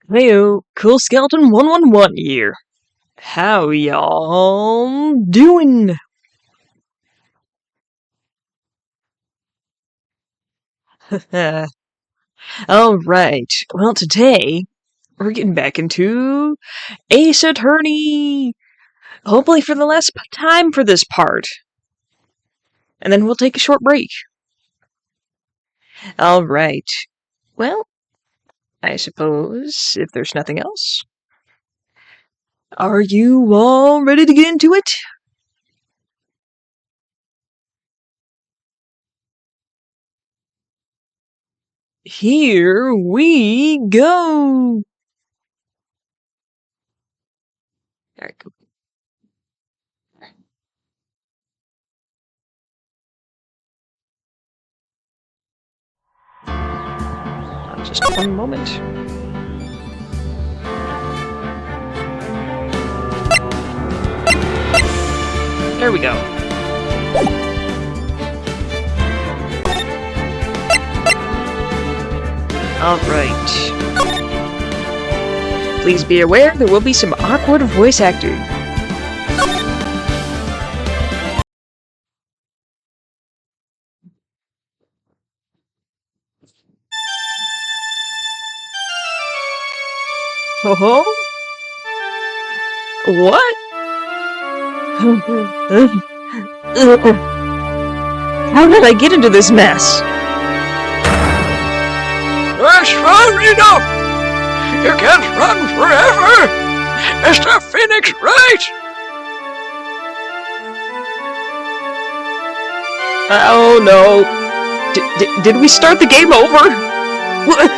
Heyo, Cool Skeleton 111 here. How y'all doing? Alright, well today, we're getting back into Ace Attorney! Hopefully for the last time for this part. And then we'll take a short break. Alright, well, I suppose, if there's nothing else. Are you all ready to get into it? Here we go! Alright, cool. Just one moment. There we go. Alright. Please be aware there will be some awkward voice acting. Oh? What? How did I get into this mess? That's far enough! You can't run forever! Mr. Phoenix Wright! Oh no. Did we start the game over? What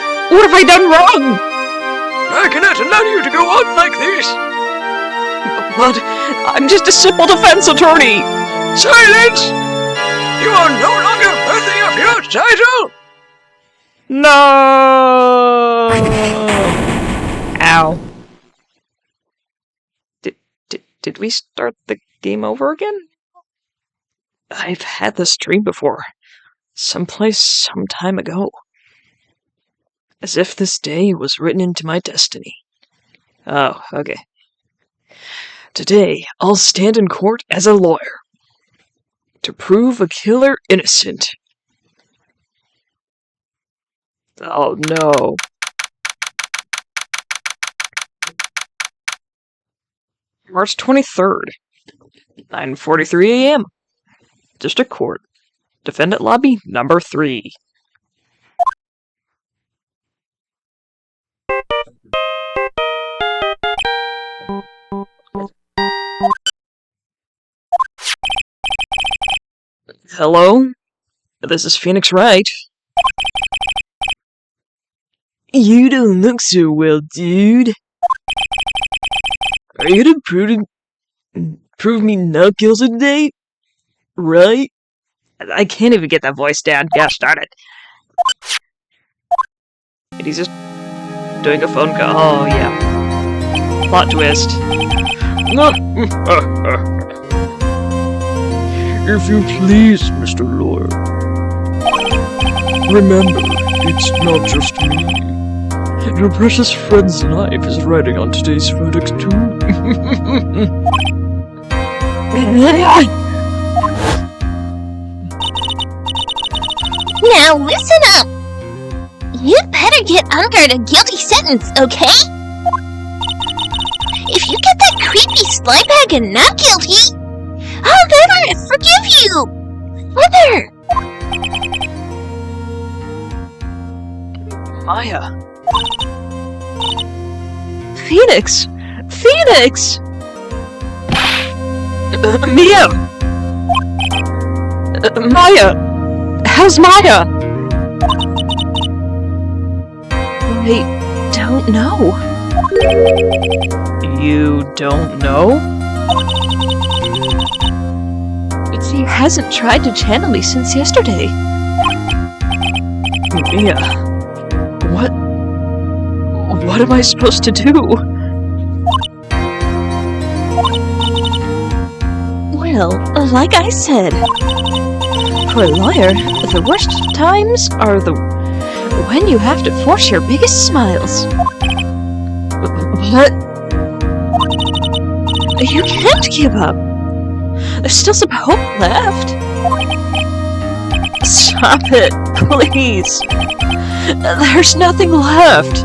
have I done wrong? I cannot allow you to go on like this! But I'm just a simple defense attorney! Silence! You are no longer worthy of your title! No! Ow. Did we start the game over again? I've had this dream before. Someplace, some time ago. As if this day was written into my destiny. Oh, okay. Today, I'll stand in court as a lawyer. To prove a killer innocent. Oh no. March 23rd, 9:43 a.m. District Court. Defendant Lobby number 3. Hello? This is Phoenix Wright. You don't look so well, dude. Are you gonna prove me not guilty today? Right? I can't even get that voice down. Gosh darn it. And he's just doing a phone call. Oh, yeah. Plot twist. If you please, Mr. Lawyer. Remember, it's not just me. Your precious friend's life is riding on today's verdict, too. Now listen up! You'd better get under the guilty sentence, okay? If you get that creepy slime bag and not guilty, I'll never forgive you! Mother! Maya. Phoenix! Phoenix! Mia! Maya! How's Maya? I don't know. You don't know? She hasn't tried to channel me since yesterday. Mia, what am I supposed to do? Well, like I said, for a lawyer, the worst times are when you have to force your biggest smiles. But you can't give up. There's still some hope left. Stop it, please. There's nothing left.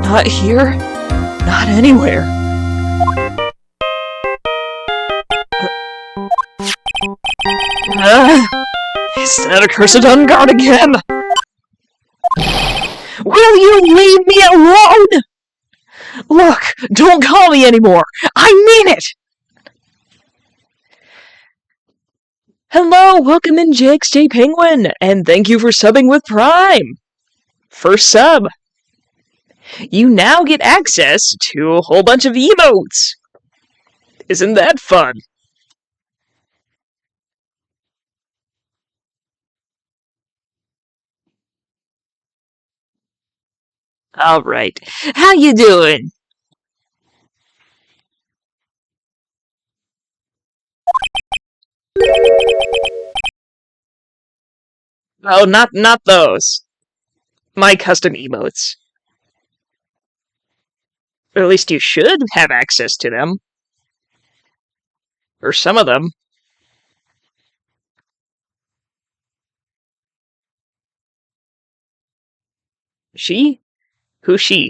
Not here, not anywhere. Is that accursed unguard again? Will you leave me alone? Look, don't call me anymore. I mean it. Hello, welcome in JXJ Penguin, and thank you for subbing with Prime. First sub. You now get access to a whole bunch of emotes. Isn't that fun? Alright, how you doing? Oh, not those. My custom emotes. Or at least you should have access to them. Or some of them. She? Who's she?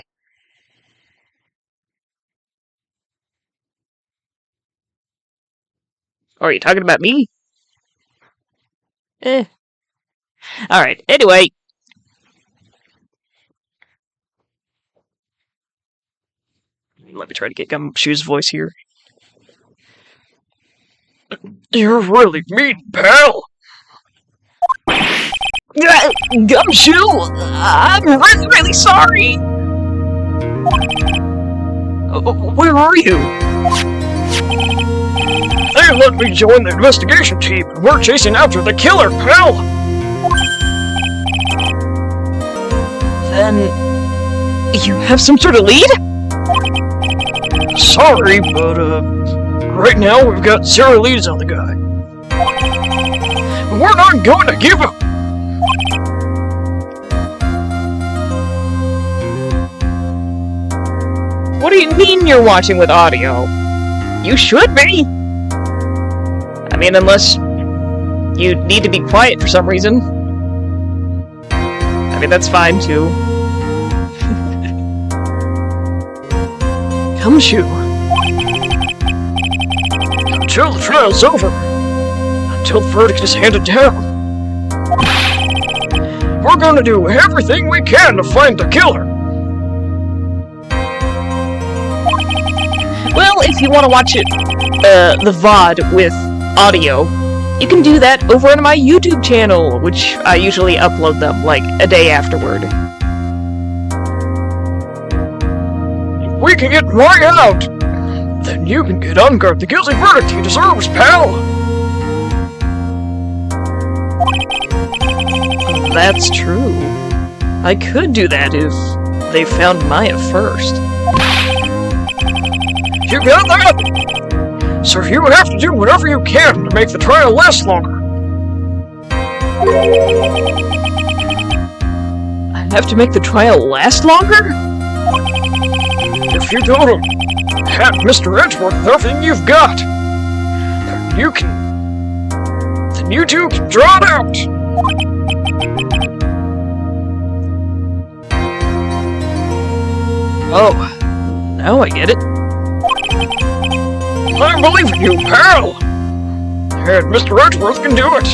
Oh, are you talking about me? Alright, anyway. Let me try to get Gumshoe's voice here. You're really mean, pal. Gumshoe! I'm really sorry! Where are you? They let me join the investigation team, and we're chasing after the killer, pal! Then... you have some sort of lead? Sorry, but, right now we've got 0 leads on the guy. We're not going to give up! What do you mean you're watching with audio? You should be! I mean, unless you need to be quiet for some reason. I mean, that's fine, too. Gumshoe. Until the trial's over. Until the verdict is handed down. We're gonna do everything we can to find the killer. Well, if you want to watch it, the VOD with audio, you can do that over on my YouTube channel, which I usually upload them, like, a day afterward. If we can get Wright out, then you can get Unguard the guilty verdict he deserves, pal! That's true. I could do that if they found Maya first. You got that? So you have to do whatever you can to make the trial last longer. I have to make the trial last longer? If you go to have Mr. Edgeworth with everything you've got, then you two can draw it out. Oh, now I get it. I believe in you, pal! And Mr. Edgeworth can do it.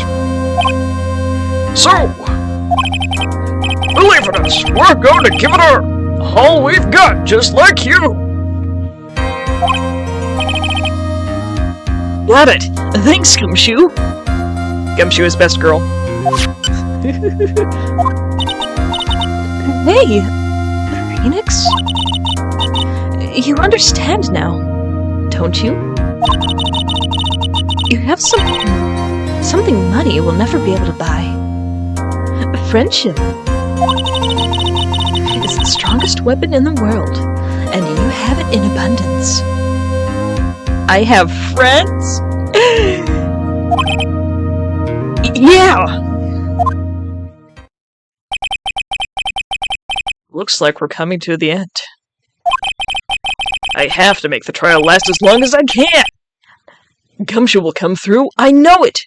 So, believe in us, we're going to give it all we've got, just like you! Got it! Thanks, Gumshoe! Gumshoe is best girl. Hey! Phoenix? You understand now, don't you? You have something money will never be able to buy. Friendship is the strongest weapon in the world, and you have it in abundance. I have friends? Yeah! Looks like we're coming to the end. I have to make the trial last as long as I can. Gumshoe will come through. I know it.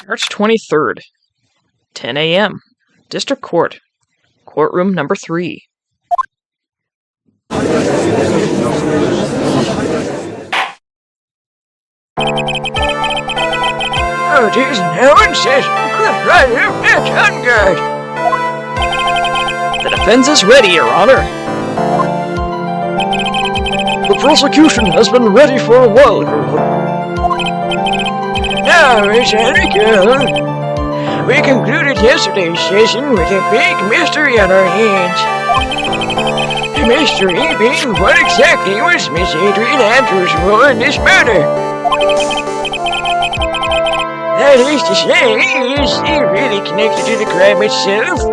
March 23rd, 10 a.m. District Court, Courtroom number 3. Oh, it is now in session. That's ungood. The defense is ready, Your Honor. The prosecution has been ready for a while, Your Honor. Now, is that a girl? We concluded yesterday's session with a big mystery on our hands. The mystery being what exactly was Miss Adrian Andrews' role in this murder. That is to say, is she really connected to the crime itself?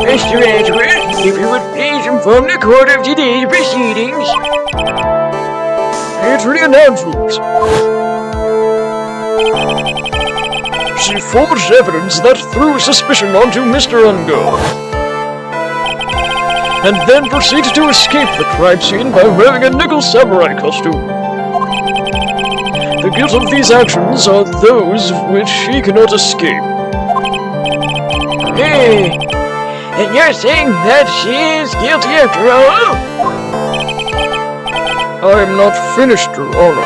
Mr. Edward, if you would please inform the court of today's proceedings. Adrian Andrews. She forged evidence that threw suspicion onto Mr. Ungo, and then proceeded to escape the crime scene by wearing a nickel samurai costume. The guilt of these actions are those of which she cannot escape. Hey, and you're saying that she is guilty after all? I am not finished, Your Honor.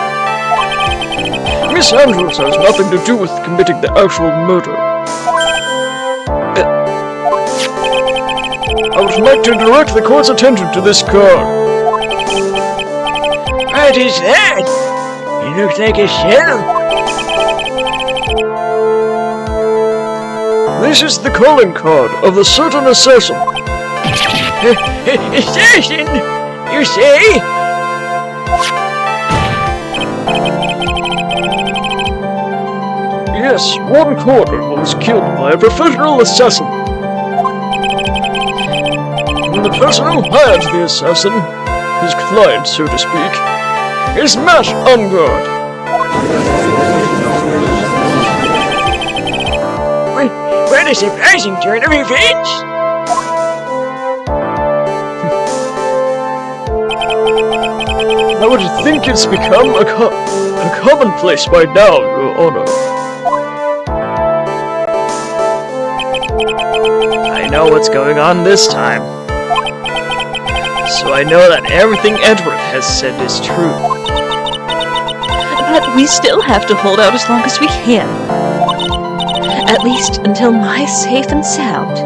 Miss Andrews has nothing to do with committing the actual murder. I would like to direct the court's attention to this card. What is that? It looks like a shell. This is the calling card of the certain assassin. Assassin? You say? Yes, one corner was killed by a professional assassin. And the person who hired the assassin, his client, so to speak, is Matt Ungard. What a surprising turn of events! I would think it's become a commonplace by now, Your Honor. I know what's going on this time. So I know that everything Edward has said is true. But we still have to hold out as long as we can. At least until Mai's safe and sound.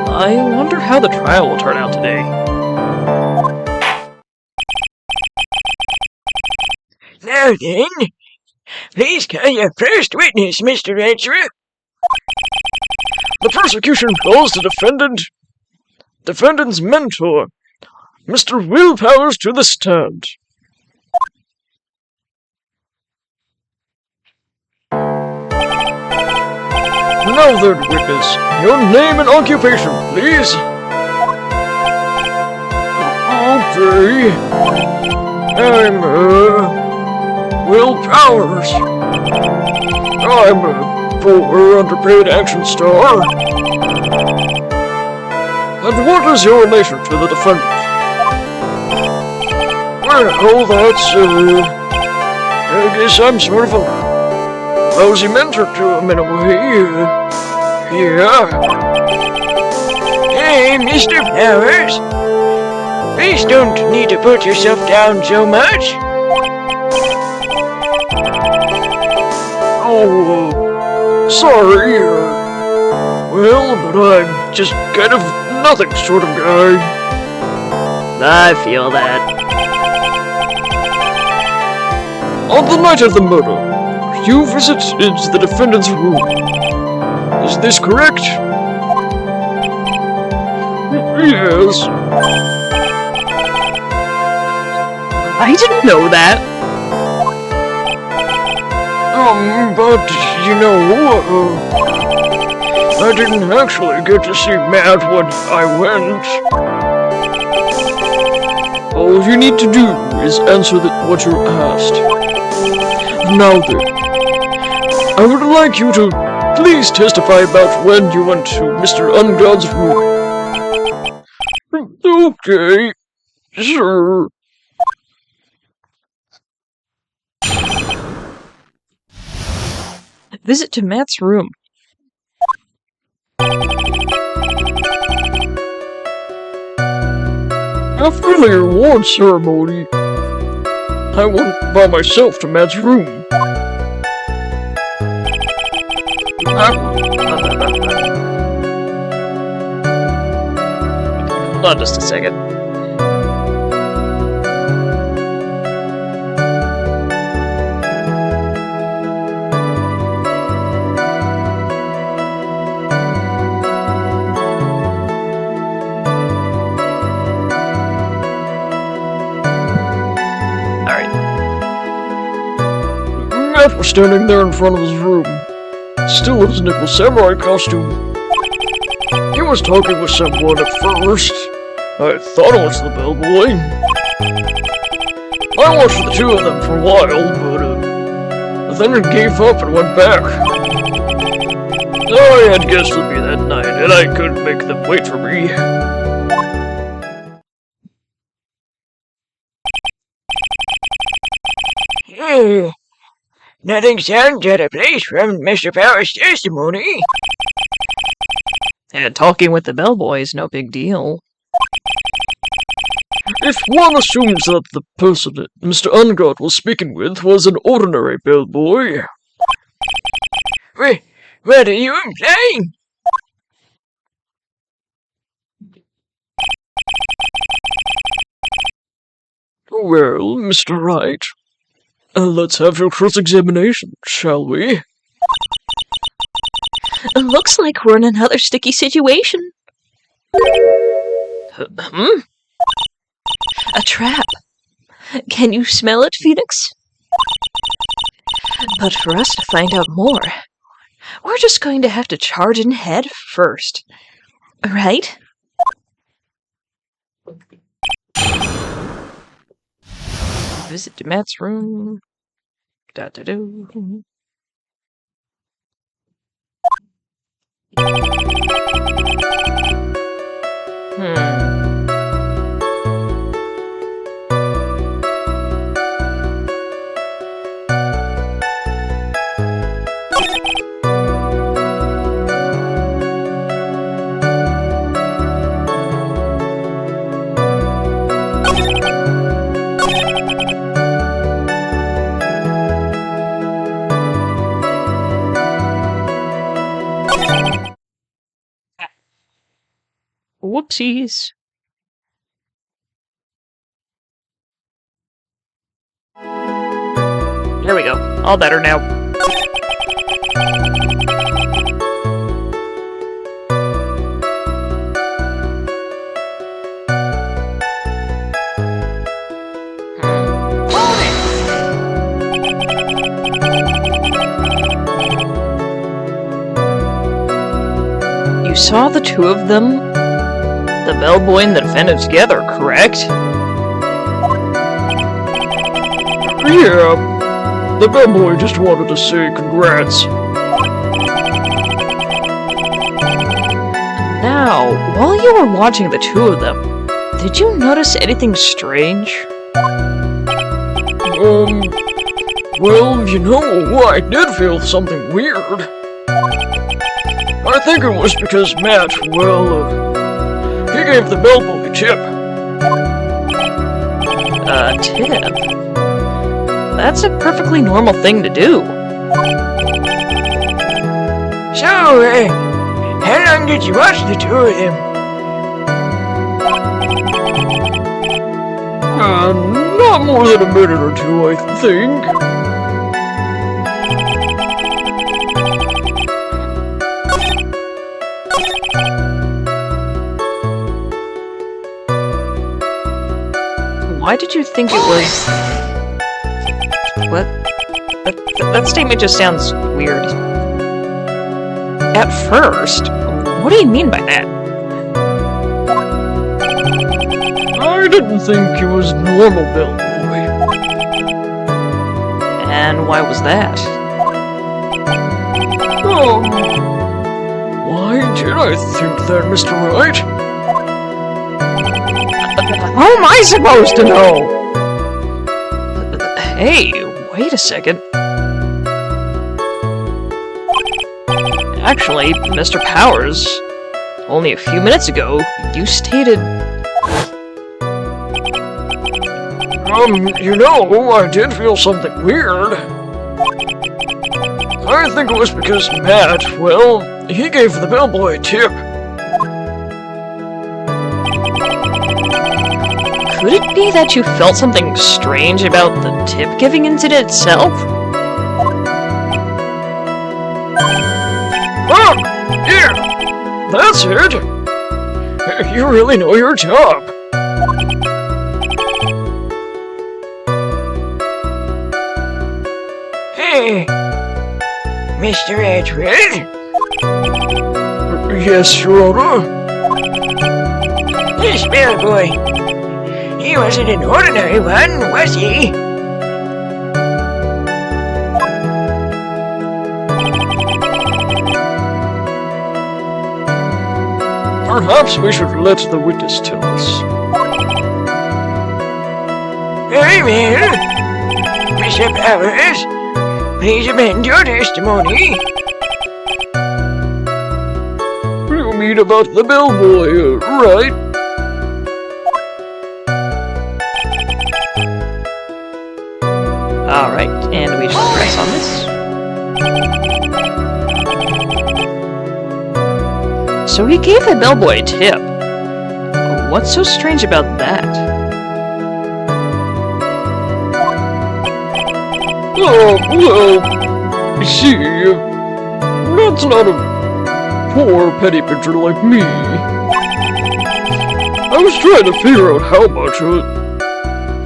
I wonder how the trial will turn out today. Now then, please call your first witness, Mr. Ezra. The prosecution calls the defendant's mentor, Mr. Will Powers, to the stand. Now then, witness, your name and occupation, please. Okay. I'm, Will Powers. I'm a poor, underpaid action star. And what is your relation to the defendant? Well, that's, I guess I'm sort of a lousy mentor to him in a way, yeah. Hey, Mr. Powers. Please don't need to put yourself down so much. Oh, sorry, well, but I'm just kind of nothing sort of guy. I feel that. On the night of the murder, you visited the defendant's room. Is this correct? Yes. I didn't know that. But, you know, I didn't actually get to see Matt when I went. All you need to do is answer what you're asked. Now then, I'd like you to please testify about when you went to Mr. Ungod's room. Okay, sure. Visit to Matt's room. After the award ceremony, I went by myself to Matt's room. Hold on just a second. Matt was standing there in front of his room, still in his nickel samurai costume. He was talking with someone at first. I thought it was the bellboy. I watched the two of them for a while, but then I gave up and went back. I had guests with me that night, and I couldn't make them wait for me. Oh, nothing sounds out of place from Mr. Power's testimony. And talking with the bellboy is no big deal. If one assumes that the person that Mr. Ungod was speaking with was an ordinary bellboy... What are you implying? Well, Mr. Wright, let's have your cross-examination, shall we? Looks like we're in another sticky situation. A trap. Can you smell it, Phoenix? But for us to find out more, we're just going to have to charge in head first. Right? Visit to Matt's room. Da-da-do. Whoopsies. There we go. All better now. You saw the two of them, the bellboy and the defendant together, correct? Yeah, the bellboy just wanted to say congrats. Now, while you were watching the two of them, did you notice anything strange? Well, you know, I did feel something weird. I think it was because Matt, he gave the bellboy a tip. A tip? That's a perfectly normal thing to do. So, how long did you watch the two of them? Not more than a minute or two, I think. Why did you think it was... What? That statement just sounds weird. At first? What do you mean by that? I didn't think he was normal bellboy. And why was that? Why did I think that, Mr. Wright? How am I supposed to know? Hey, wait a second. Actually, Mr. Powers, only a few minutes ago, you stated... You know, I did feel something weird. I think it was because Matt, well, he gave the bellboy a tip. Could it be that you felt something strange about the tip-giving incident itself? Oh, yeah, that's it. You really know your job. Hey, Mr. Edward? Yes, Your Honor. This bellboy. He wasn't an ordinary one, was he? Perhaps we should let the witness tell us. Very well. Mr. Powers, please amend your testimony. You mean about the bellboy, right? Alright, and we just press on this. So he gave the bellboy a tip. What's so strange about that? Oh, well, see, Matt's not a poor petty pitcher like me. I was trying to figure out how much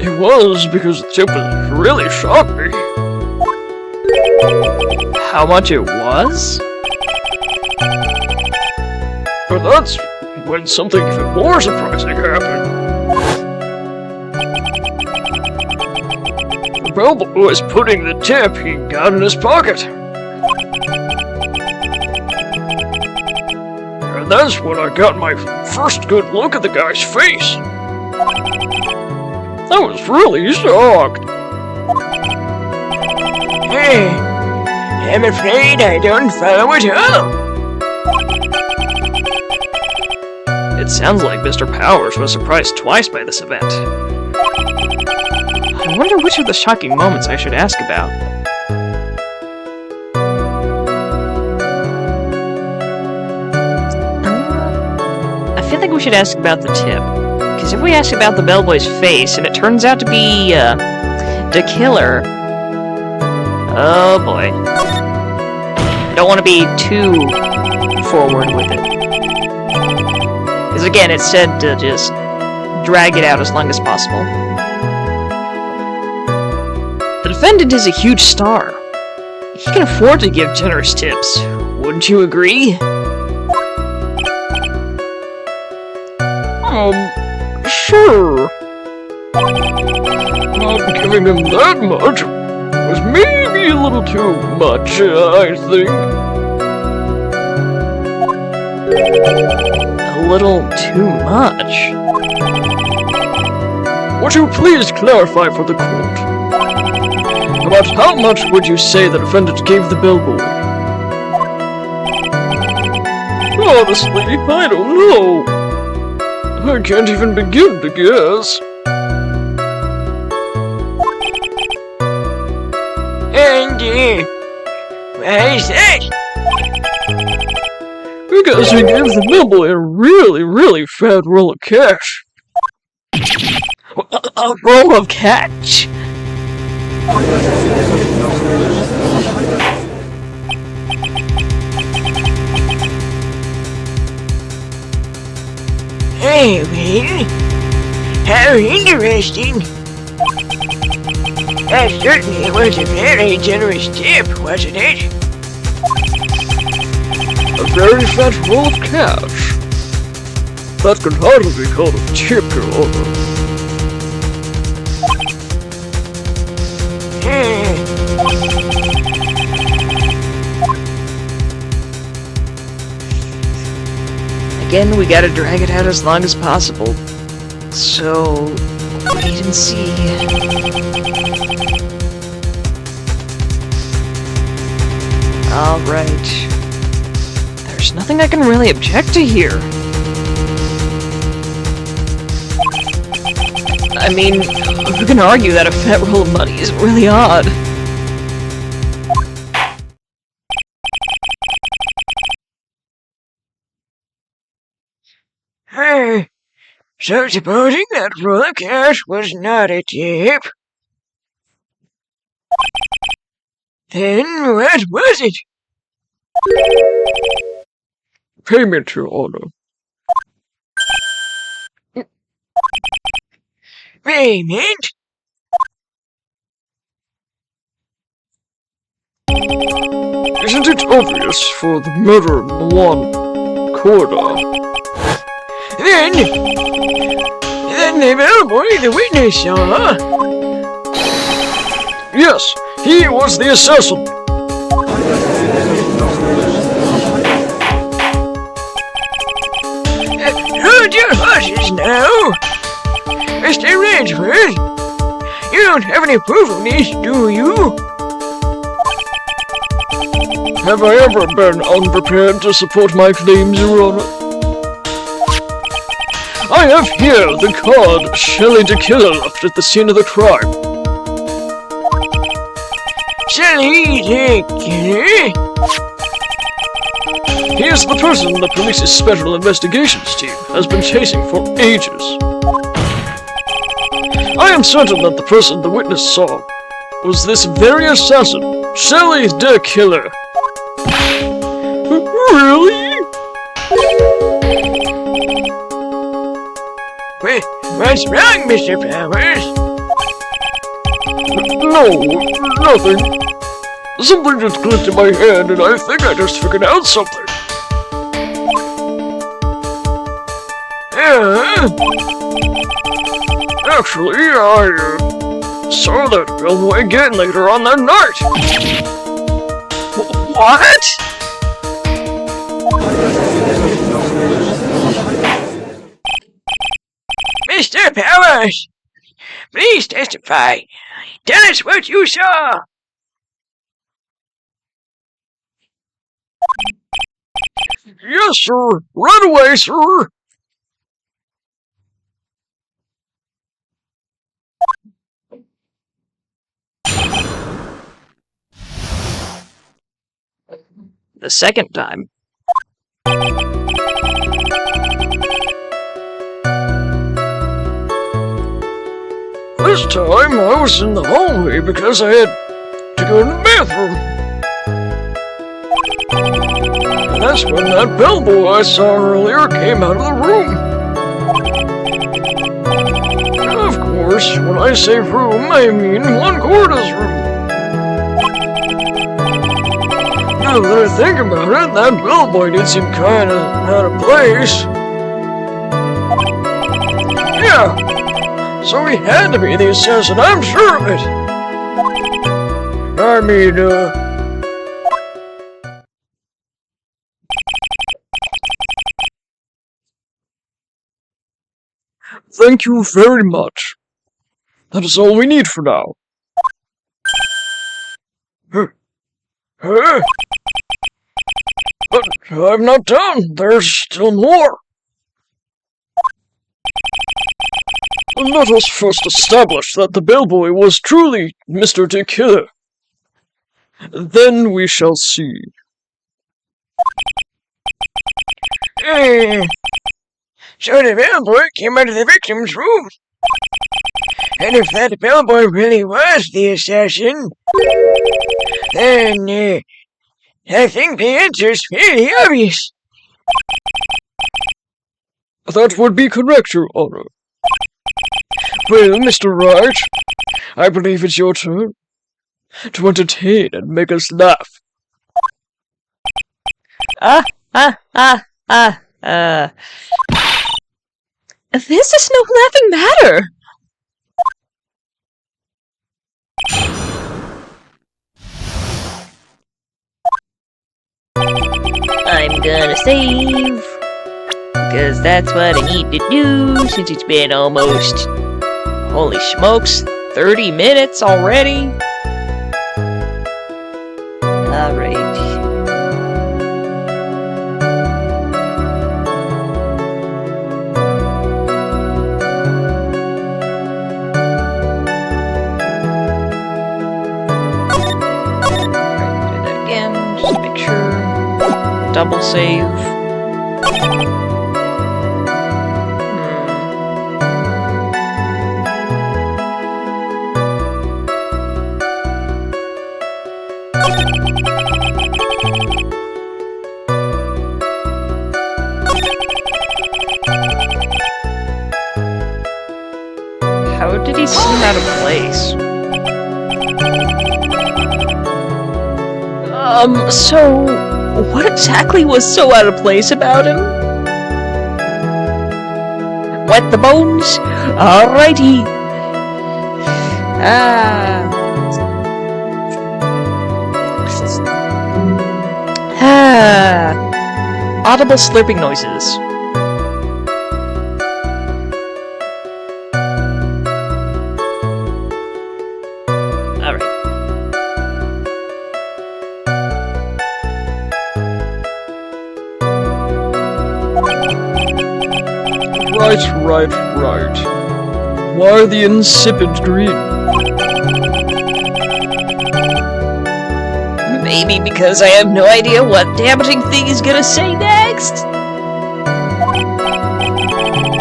it was because the tip was really shocked me. How much it was? But that's when something even more surprising happened. The bellboy was putting the tip he got in his pocket. And that's when I got my first good look at the guy's face. I was really shocked. Hey, I'm afraid I don't follow at all. It sounds like Mr. Powers was surprised twice by this event. I wonder which of the shocking moments I should ask about. I feel like we should ask about the tip. Because if we ask about the bellboy's face, and it turns out to be, the killer... Oh boy. I don't want to be too forward with it. Because again, it said to just drag it out as long as possible. The defendant is a huge star. He can afford to give generous tips. Wouldn't you agree? Sure. Not giving him that much was maybe a little too much, I think. A little too much. Would you please clarify for the court? About how much would you say the defendant gave the bellboy? Honestly, I don't know. I can't even begin to guess. And, why is that? Because he gave the bellboy a really fat roll of cash. A roll of cash? Hey, well, how interesting. That certainly was a very generous tip, wasn't it? A very fat roll of cash. That could hardly be called a tip, Your Honor. again, we gotta drag it out as long as possible. So, wait and see. Alright. There's nothing I can really object to here. I mean, who can argue that a fat roll of money is really odd? Hey, so supposing that roll of cash was not a tip, then what was it? Payment, Your Honor. Payment? Isn't it obvious for the murder in the one corridor? Then the bellboy, the witness saw. Yes, he was the assassin. Hold your horses now. Mr. Ransford, you don't have any proof of this, do you? Have I ever been unprepared to support my claims, Your Honor? I have here the card Shelley the Killer left at the scene of the crime. Shelley the Killer? He is the person the police's special investigations team has been chasing for ages. I am certain that the person the witness saw was this very assassin, Shelley the Killer. Really? What's wrong, Mr. Powers? No, nothing. Something just clicked in my head and I think I just figured out something. Actually, I saw that bellboy again later on that night. What? Mr. Powers, please testify. Tell us what you saw. Yes, sir. Right away, sir. The second time. This time I was in the hallway because I had to go to the bathroom. And that's when that bellboy I saw earlier came out of the room. Of course, when I say room, I mean one corridor's room. Now that I think about it, that bellboy did seem kinda out of place. Yeah, so he had to be the assassin, I'm sure of it. I mean, thank you very much. That is all we need for now. Huh? But I'm not done. There's still more. Let us first establish that the bellboy was truly Mr. the Killer. Then we shall see. So the bellboy came out of the victim's room. And if that bellboy really was the assassin, then I think the answer's fairly obvious. That would be correct, Your Honor. Well, Mr. Wright, I believe it's your turn to entertain and make us laugh. This is no laughing matter. I'm gonna save. Because that's what I need to do since it's been almost... Holy smokes, 30 minutes already? Alright. Do that again, just make sure. Double save. How did he seem out of place? So what exactly was so out of place about him? Wet the bones? Alrighty. Audible slurping noises. Alright. Right. Why the insipid green? Maybe because I have no idea what damaging thing he's gonna say next.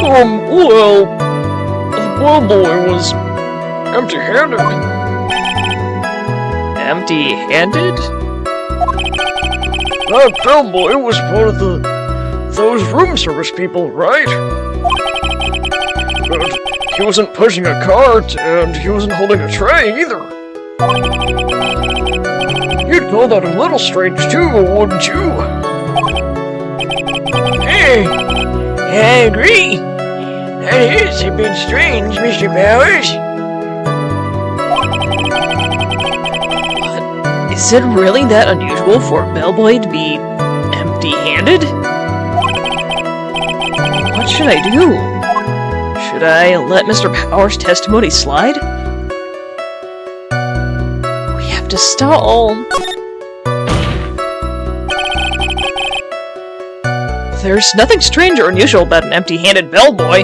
Well, the bellboy was empty-handed. Empty-handed? That bellboy was one of those room service people, right? But he wasn't pushing a cart, and he wasn't holding a tray either. You'd call that a little strange too, wouldn't you? Hey, I agree. That is a bit strange, Mr. Powers. But is it really that unusual for a bellboy to be empty-handed? What should I do? Should I let Mr. Powers' testimony slide? We have to stall. There's nothing strange or unusual about an empty-handed bellboy.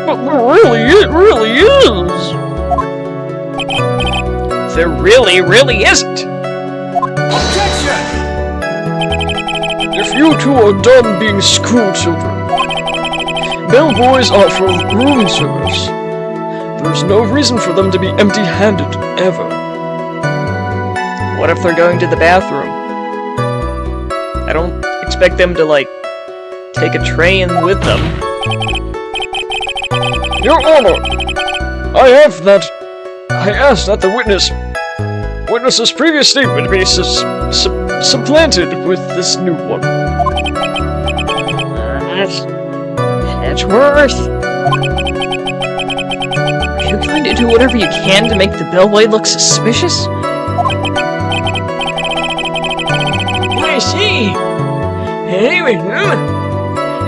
But it really is. There really isn't. If you two are done being school children, bellboys are for room service. There's no reason for them to be empty-handed, ever. What if they're going to the bathroom? I don't expect them to, like, take a tray in with them. Your Honor, I asked that the witness's previous statement be supplanted with this new one. That's worth. Are you going to do whatever you can to make the bellboy look suspicious? I see. Anyway,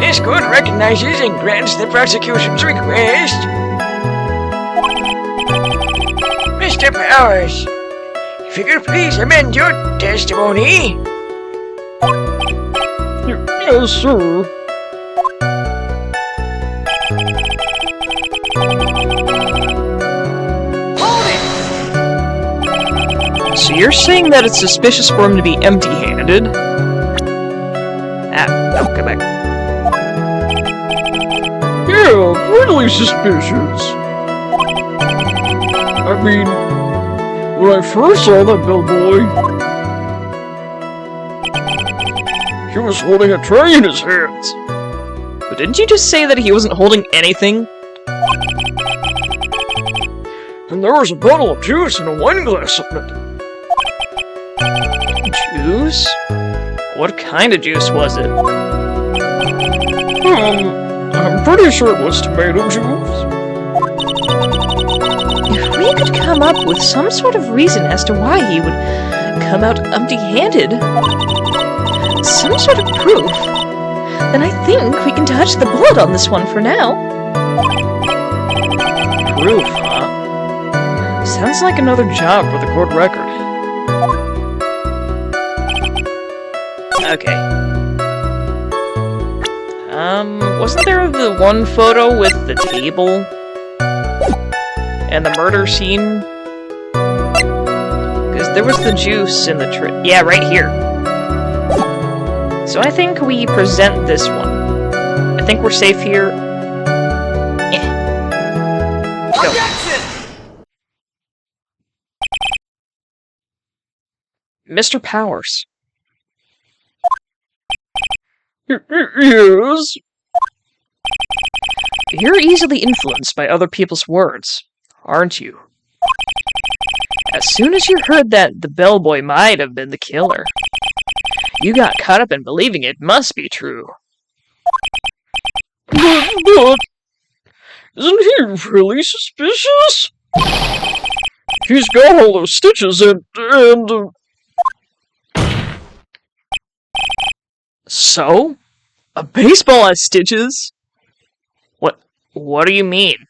this court recognizes and grants the prosecution's request. Mr. Powers, if you could please amend your testimony. Yes, sir. So you're saying that it's suspicious for him to be empty-handed? Go back. Yeah, really suspicious. I mean, when I first saw that bellboy, he was holding a tray in his hands. But didn't you just say that he wasn't holding anything? And there was a bottle of juice and a wine glass on it. Juice? What kind of juice was it? I'm pretty sure it was tomato juice. If we could come up with some sort of reason as to why he would come out empty-handed, some sort of proof, Then I think we can touch the blood on this one for now. Proof, huh? Sounds like another job for the court record. Okay. Wasn't there the one photo with the table? And the murder scene? Because there was the juice in the tray. Yeah, right here. So I think we present this one. I think we're safe here. Go. Mr. Powers. Yes? You're easily influenced by other people's words, aren't you? As soon as you heard that the bellboy might have been the killer, you got caught up in believing it must be true. But isn't he really suspicious? He's got all those stitches and So? A baseball has stitches? What do you mean?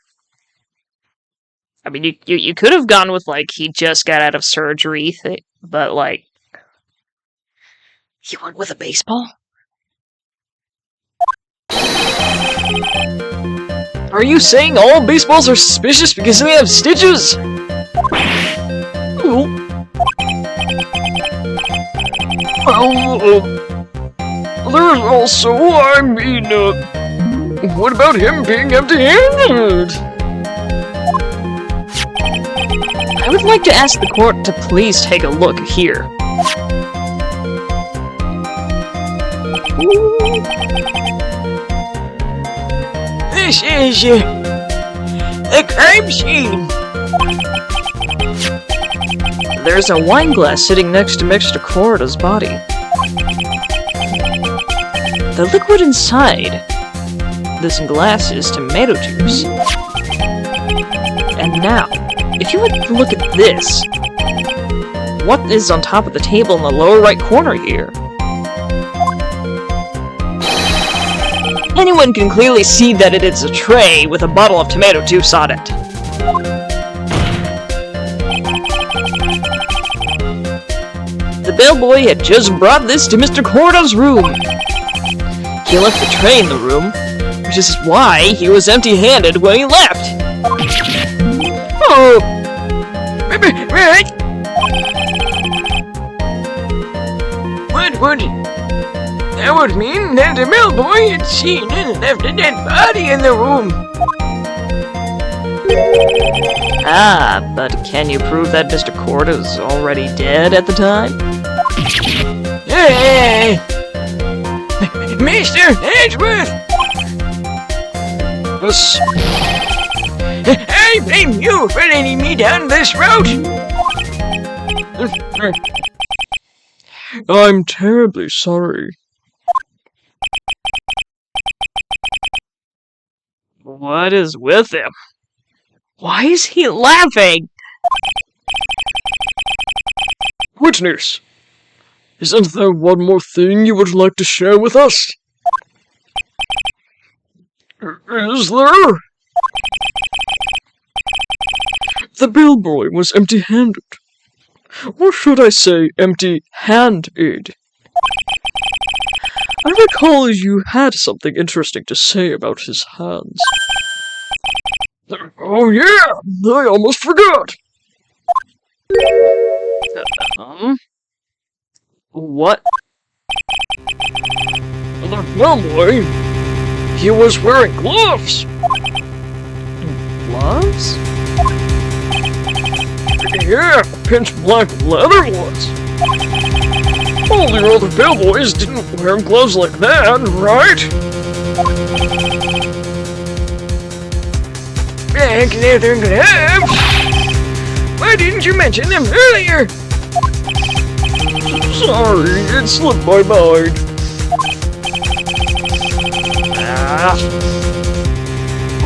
I mean, you could have gone with, like, he just got out of surgery, but, like... You went with a baseball? Are you saying all baseballs are suspicious because they have stitches? Well, there's also, what about him being empty-handed? I would like to ask the court to please take a look here. This is a crime scene. There's a wine glass sitting next to Mr. Corda's body. The liquid inside this glass is tomato juice. And now, if you would look at this, what is on top of the table in the lower right corner here? Anyone can clearly see that it is a tray with a bottle of tomato juice on it. The bellboy had just brought this to Mr. Corda's room. He left the tray in the room, which is why he was empty-handed when he left. Oh! Right! That would mean that the bellboy had seen and left a dead body in the room. Ah, but can you prove that Mr. Corda was already dead at the time? Hey! Mr. Edgeworth! I blame you for leading me down this road! I'm terribly sorry. What is with him? Why is he laughing? Witness, isn't there one more thing you would like to share with us? Is there? The bellboy was empty-handed. Or should I say empty-handed? I recall you had something interesting to say about his hands. Oh yeah, I almost forgot. What? The bellboy, he was wearing gloves. Gloves? Yeah, pinch black leather ones. All the other bellboys didn't wear gloves like that, right? Black leather gloves? Why didn't you mention them earlier? Sorry, it slipped my mind.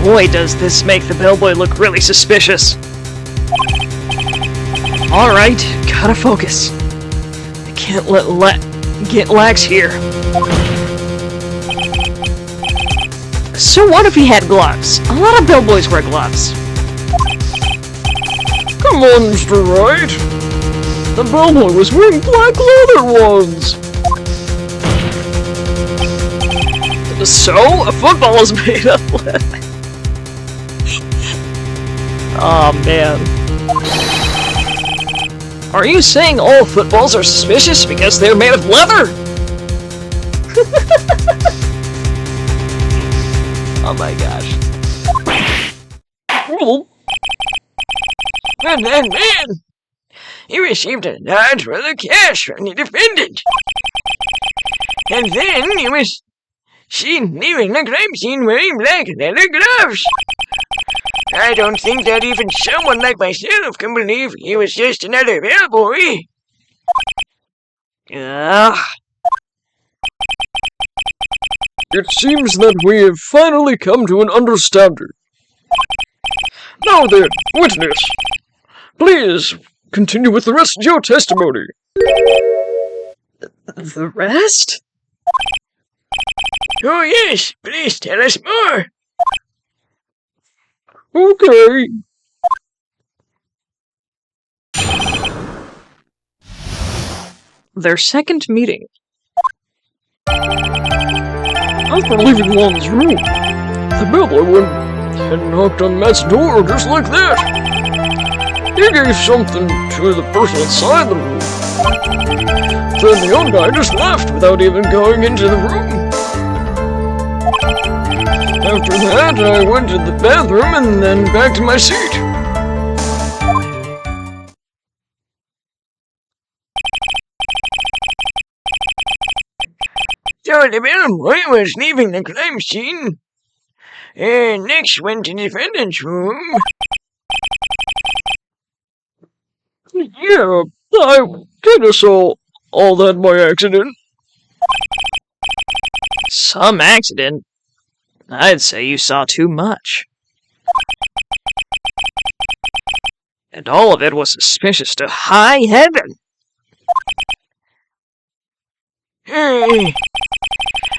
Boy, does this make the bellboy look really suspicious. Alright, gotta focus. I can't get lax here. So what if he had gloves? A lot of bellboys wear gloves. Come on, Mr. Wright. The bellboy was wearing black leather ones. So, a football is made of leather. Oh man. Are you saying all footballs are suspicious because they're made of leather? Oh my gosh. Man! He received a large roll of cash from the defendant. And then he was seen leaving the crime scene wearing black leather gloves. I don't think that even someone like myself can believe he was just another bellboy. Ugh. It seems that we have finally come to an understanding. Now then, witness, please continue with the rest of your testimony. The rest? Oh yes, please tell us more. Okay. Their second meeting. After leaving Lon's room, the bellboy went and knocked on Matt's door just like that. He gave something to the person inside the room. Then the young guy just left without even going into the room. After that, I went to the bathroom and then back to my seat. So the bellboy was leaving the crime scene, and next went to the defendant's room. Yeah, I kinda saw all that by accident. Some accident? I'd say you saw too much. And all of it was suspicious to high heaven.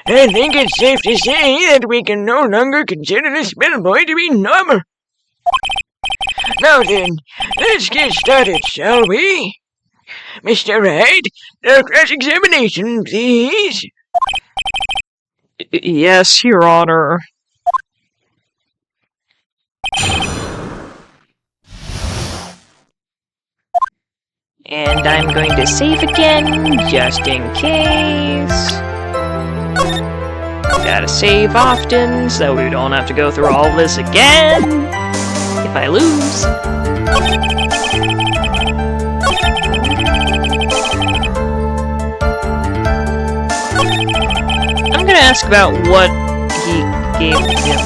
I think it's safe to say that we can no longer consider this bellboy to be normal. Now then, let's get started, shall we? Mr. Wright, the cross-examination, please. Yes, Your Honor. And I'm going to save again, just in case. Gotta save often, so we don't have to go through all this again. If I lose. I'm gonna ask about what he gave him.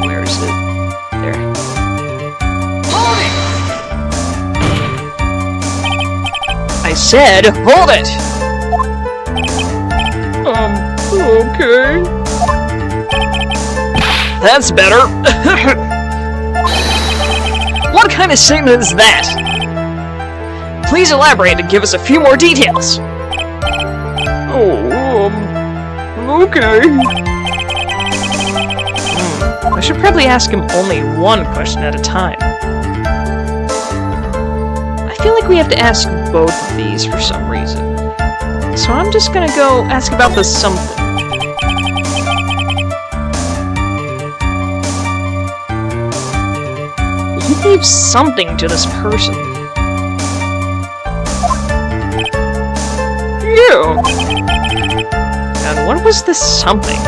Where is it? There. I said, hold it! Okay. That's better. What kind of statement is that? Please elaborate and give us a few more details. Oh, okay. I should probably ask him only one question at a time. I feel like we have to ask both of these for some reason. So I'm just gonna go ask about the something. He gave something to this person. Yeah. And what was this something?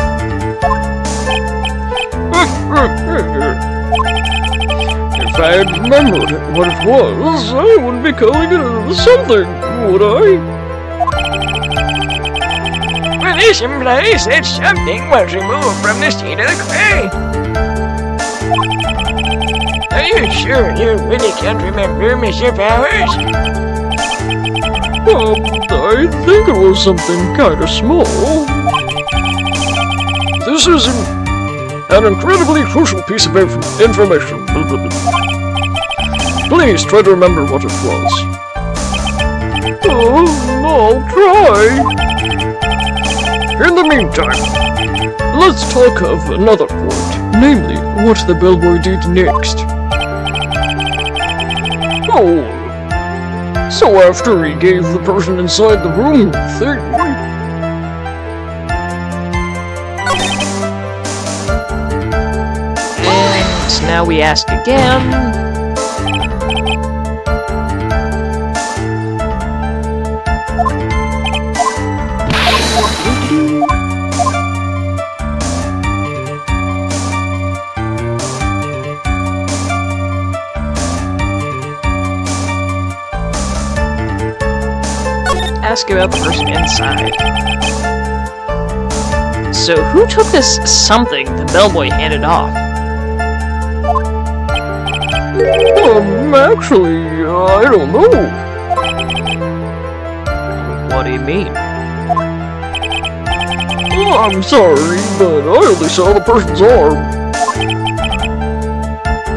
If I had remembered what it was, I wouldn't be calling it something, would I? Well, this implies that something was removed from the scene of the crime. Are you sure you really can't remember, Mr. Powers? I think it was something kinda small. This is an incredibly crucial piece of information. Please try to remember what it was. I'll try. In the meantime, let's talk of another point, namely, what the bellboy did next. Oh, so after he gave the person inside the room the thing, And now we ask again. Ask about the person inside. So who took this something the bellboy handed off? Actually, I don't know. What do you mean? Oh, I'm sorry, but I only saw the person's arm.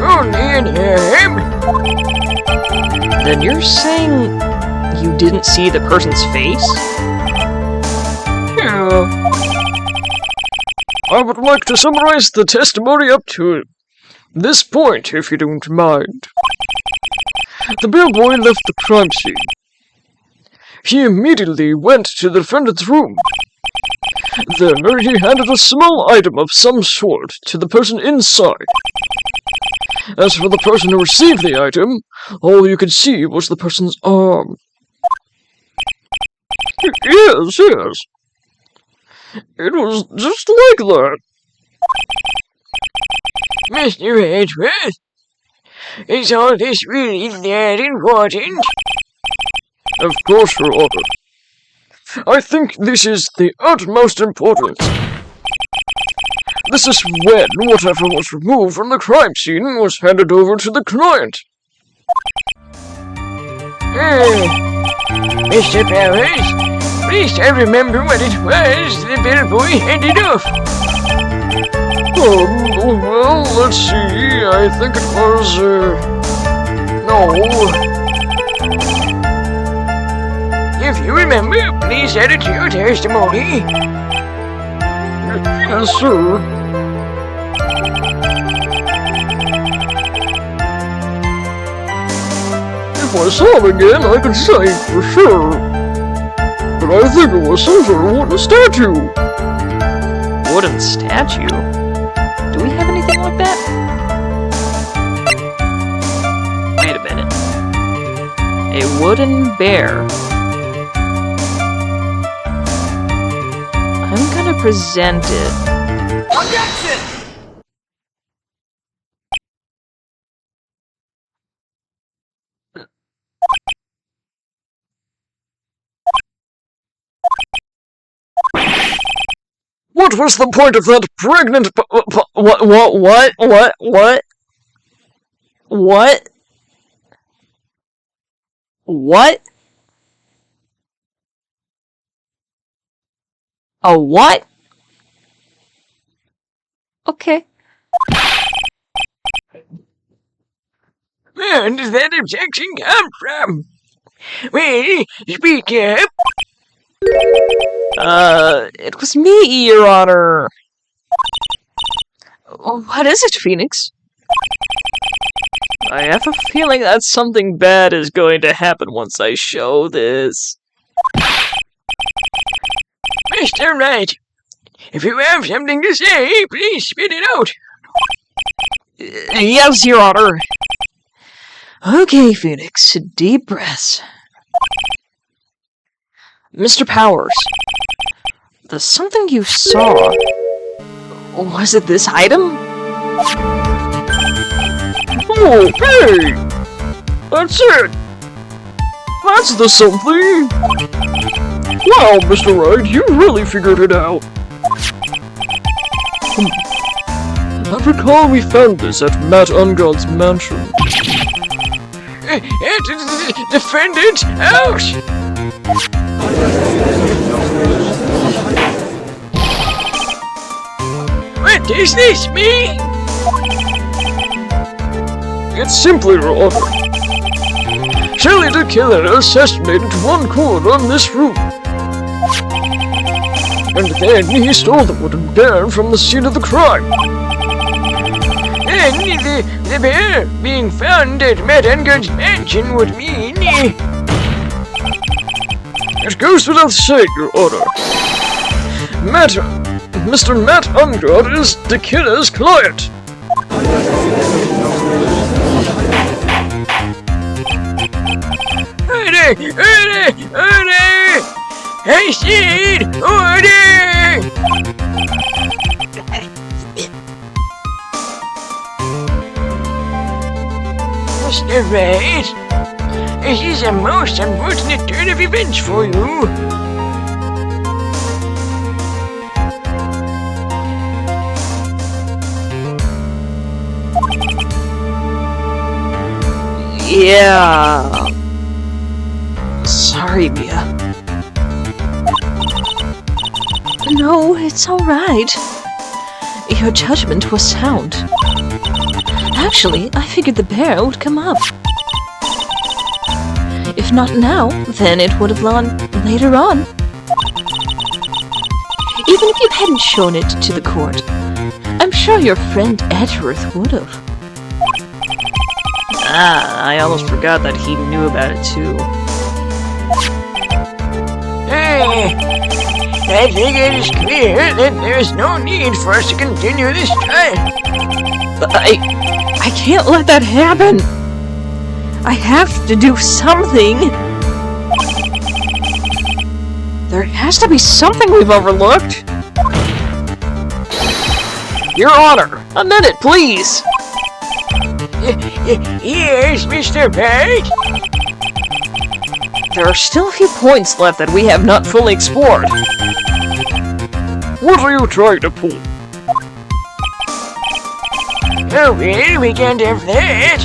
Oh, didn't hear him. Then you're saying you didn't see the person's face? Yeah. I would like to summarize the testimony up to this point, if you don't mind. The bellboy left the crime scene. He immediately went to the defendant's room. There, he handed a small item of some sort to the person inside. As for the person who received the item, all you could see was the person's arm. Yes. It was just like that. Mr. Edgeworth, is all this really that important? Of course, Your Honor. I think this is the utmost importance. This is when whatever was removed from the crime scene was handed over to the client. Mr. Powers, please I remember what it was the bellboy handed off. Well, let's see. I think it was, no. If you remember, please add it to your testimony. Yes, sir. If I saw him again, I could say for sure. But I think it was some sort of wooden statue. Wooden statue? Do we have anything like that? Wait a minute. A wooden bear. I'm gonna present it. Objection! What was the point of that pregnant What? A what? Okay. Where does that objection come from? Well, speak up. It was me, Your Honor. What is it, Phoenix? I have a feeling that something bad is going to happen once I show this. Mr. Wright, if you have something to say, please spit it out. Yes, Your Honor. Okay, Phoenix, deep breaths. Mr. Powers, the something you saw, was it this item? Oh, hey! That's it! That's the something! Wow, Mr. Wright, you really figured it out. I recall we found this at Matt Ungod's mansion. Defendant's house! What does this mean? It's simply wrong. Shelley the killer assassinated one cord on this room. and then he stole the wooden bear from the scene of the crime. And the bear being found at Matt Unguard's mansion would mean... It goes without saying, Your Honor. Mr. Matt Unguard is the killer's client. Order! I said order! Mr. Wright, this is a most unfortunate turn of events for you. Yeah. Sorry, Mia. No, it's alright. Your judgment was sound. Actually, I figured the bear would come up. If not now, then it would have gone later on. Even if you hadn't shown it to the court, I'm sure your friend Edgeworth would have. Ah, I almost forgot that he knew about it too. I think it is clear that there is no need for us to continue this trial. But I can't let that happen! I have to do something! There has to be something we've overlooked! Your Honor! A minute, please! Yes, Mr. Wright? There are still a few points left that we have not fully explored. What are you trying to pull? Oh, well, we can't have that.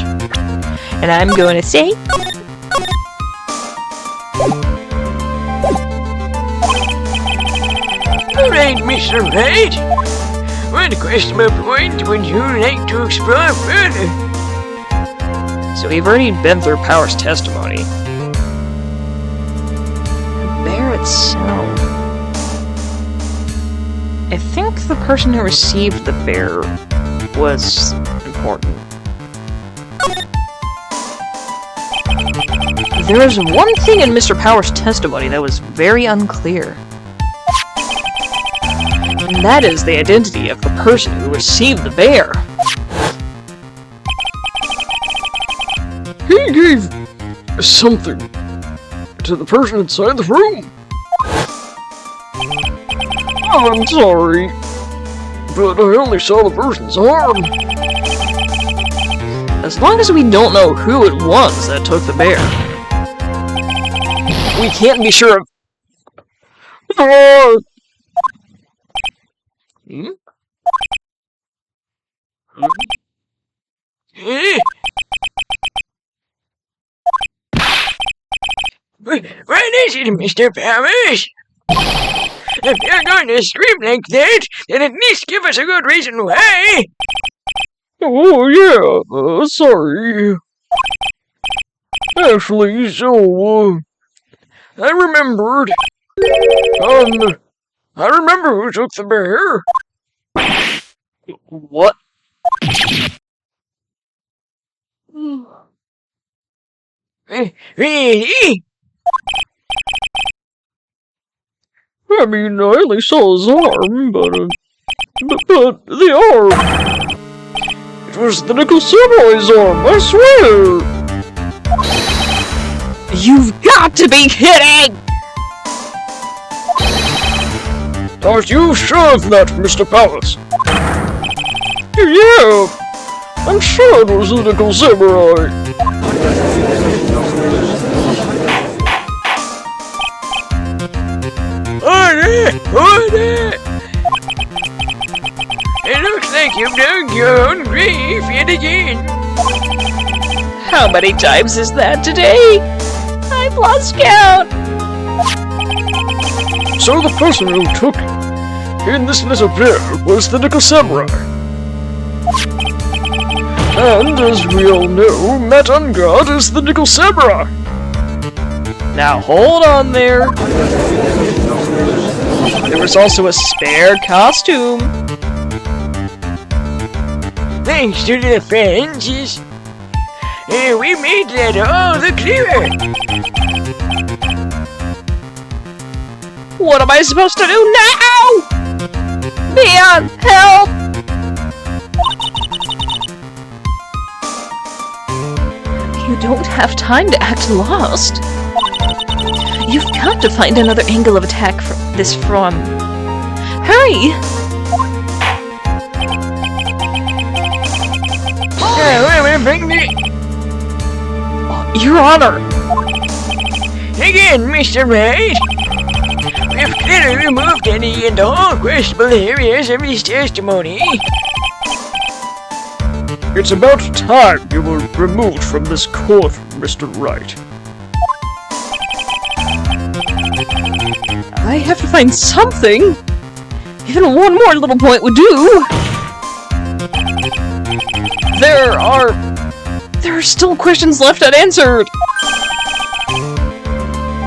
And I'm going to say... Alright, Mr. Wright. What questionable point would you like to explore further? So we've already been through Power's testimony. bear itself. I think the person who received the bear was important. There is one thing in Mr. Power's testimony that was very unclear. And that is the identity of the person who received the bear. He gave something to the person inside the room. Oh, I'm sorry, but I only saw the person's arm. As long as we don't know who it was that took the bear, we can't be sure of... Hmm? What is it, Mr. Powers? If you're going to scream like that, then at least give us a good reason why. Oh, yeah, sorry. Actually, so, I remembered. I remember who took the bear. What? Really? I mean, I only saw his arm, but the arm. It was the Nickel Samurai's arm, I swear. You've got to be kidding! Are you sure of that, Mr. Powers? Yeah, I'm sure it was the Nickel Samurai. Order! It looks like you've dug your own grave yet again. How many times is that today? I've lost count! So the person who took in this little bear was the Nickel Samurai. And as we all know, Matt Unguard is the Nickel Samurai. Now hold on there. There was also a spare costume. Thanks to the fences, we made that all the clearer. What am I supposed to do now? Man, help! You don't have time to act lost. You've got to find another angle of attack from. Hurry! Bring me Your Honor! again, Mr. Wright. We've clearly removed any and all questionable areas of his testimony. It's about time you were removed from this court, Mr. Wright. I have to find something! Even one more little point would do! There are still questions left unanswered!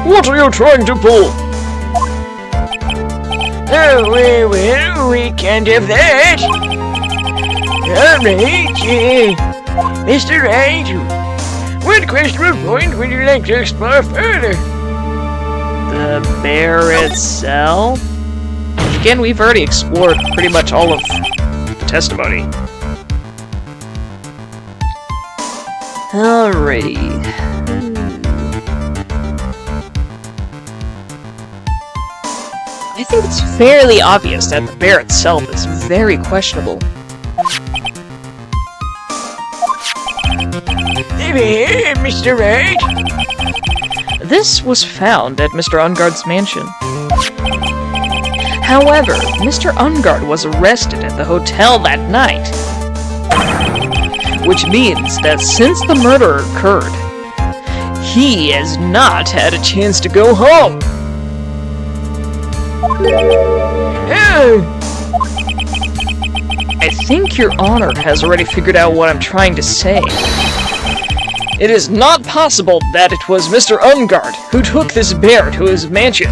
What are you trying to pull? Oh, well, we can't have that. Alright, Mr. Wright, what questionable point would you like to explore further? The bear itself? Again, we've already explored pretty much all of the testimony. Alrighty. I think it's fairly obvious that the bear itself is very questionable. Hey, Mr. Wright. This was found at Mr. Ungard's mansion. However, Mr. Ungard was arrested at the hotel that night. Which means that since the murder occurred, he has not had a chance to go home. Oh, I think Your Honor has already figured out what I'm trying to say. It is not possible that it was Mr. Ungard who took this bear to his mansion.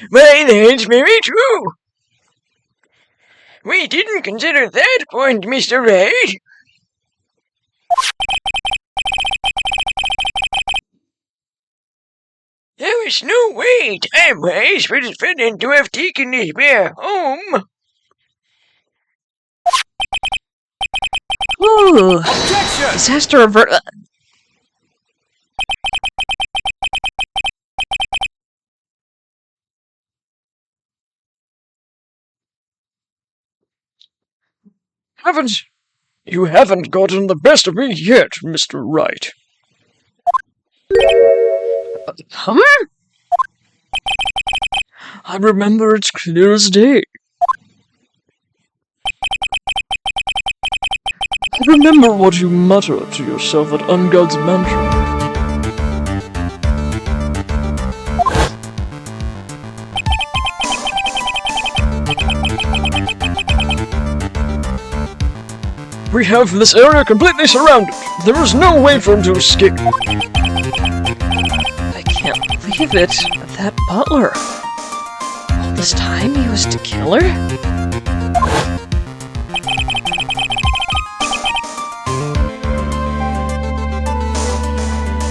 why, that's very true. We didn't consider that point, Mr. Wright. There was no way time-wise for the defendant to have taken this bear home. Ooh. Disaster avert. You haven't gotten the best of me yet, Mr. Wright. Huh? I remember it clear as day. I remember what you muttered to yourself at Ungard's mansion. We have this area completely surrounded. There is no way for him to escape. I can't believe it. That butler. All this time he was to kill her?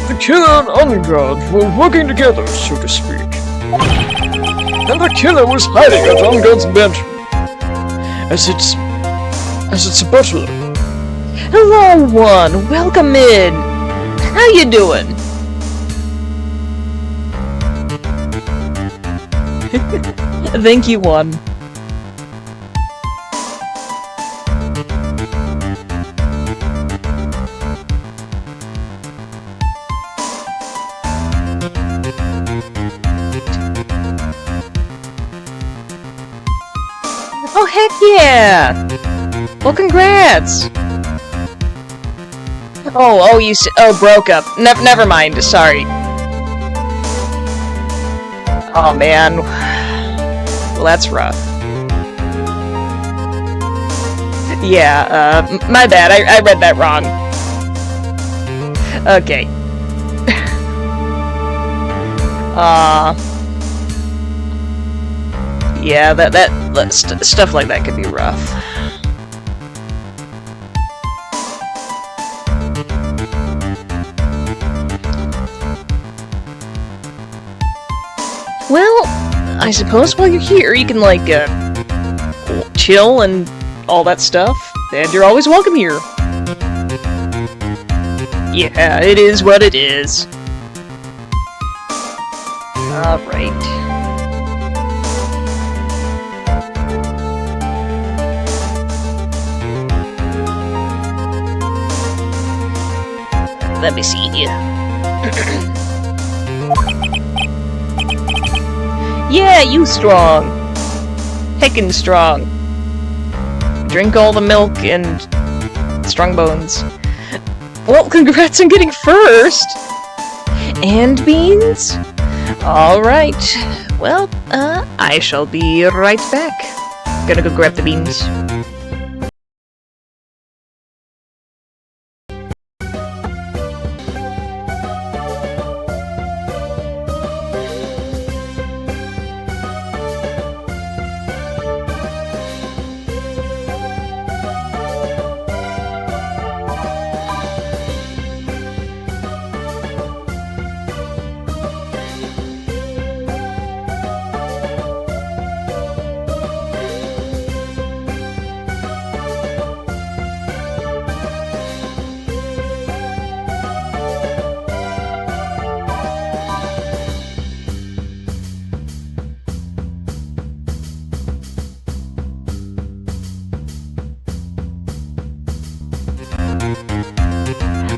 The killer and Ungard were working together, so to speak. And the killer was hiding at Ungard's mansion. As its butler. Hello, one. Welcome in. How you doing? Thank you, one. Oh, heck yeah! Well, congrats! Oh, you broke up. Never mind, sorry. Oh, man. Well, that's rough. Yeah, my bad, I read that wrong. Okay. Yeah, stuff like that could be rough. Well, I suppose while you're here, you can, like, chill and all that stuff, and you're always welcome here. Yeah, it is what it is. Alright. Let me see you. Yeah, you strong. Heckin' strong. Drink all the milk and strong bones. Well, congrats on getting first! And beans? Alright. Well, I shall be right back. Gonna go grab the beans.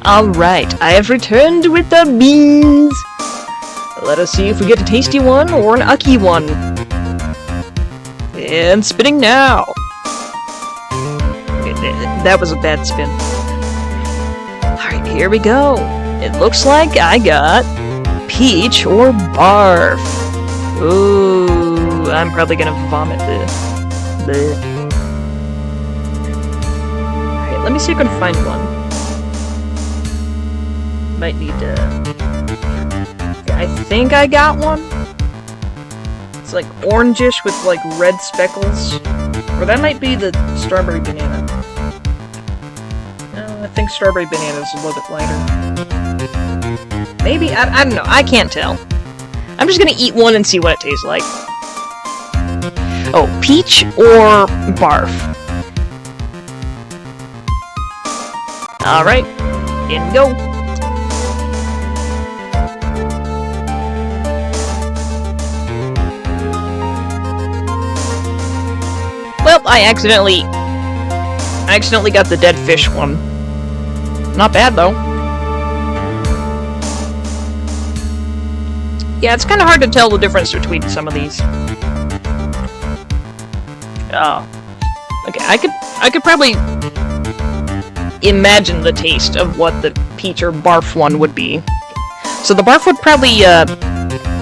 Alright, I have returned with the beans! Let us see if we get a tasty one or an ucky one. And spinning now! That was a bad spin. Alright, here we go. It looks like I got peach or barf. Ooh, I'm probably gonna vomit this. Alright, let me see if I can find one. Might need to... I think I got one? It's like orangish with like red speckles. Or that might be the strawberry banana. No, I think strawberry banana is a little bit lighter. Maybe? I don't know. I can't tell. I'm just gonna eat one and see what it tastes like. Oh, peach or barf? Alright, in we go. Well, I accidentally got the dead fish one. Not bad, though. Yeah, it's kind of hard to tell the difference between some of these. Oh. Okay, I could probably imagine the taste of what the peach or barf one would be. So the barf would probably,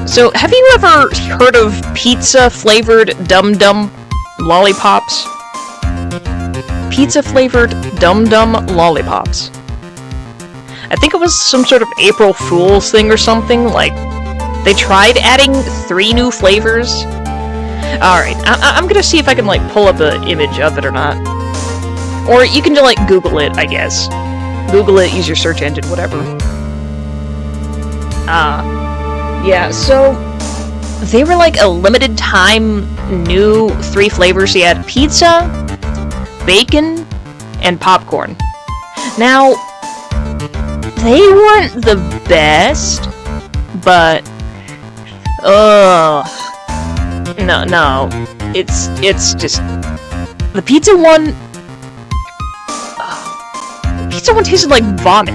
So, have you ever heard of pizza-flavored Dum Dum lollipops? Pizza-flavored Dum Dum lollipops. I think it was some sort of April Fool's thing or something, like, they tried adding 3 new flavors. Alright, I'm gonna see if I can, like, pull up an image of it or not. Or you can, like, Google it, I guess. Google it, use your search engine, whatever. Yeah, so they were like a limited time new 3 flavors. You had pizza, bacon, and popcorn. Now, they weren't the best, but no, it's just the pizza one. The pizza one tasted like vomit.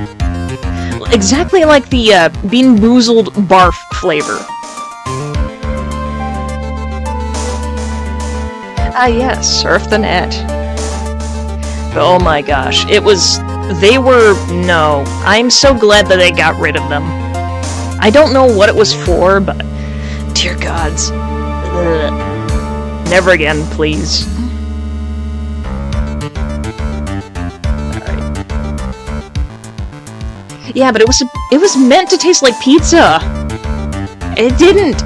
Exactly like the Bean Boozled barf flavor. Ah yes, surf the net. But oh my gosh, no, I'm so glad that they got rid of them. I don't know what it was for, but dear gods. Ugh. Never again, please. Yeah, but it was meant to taste like pizza. It didn't.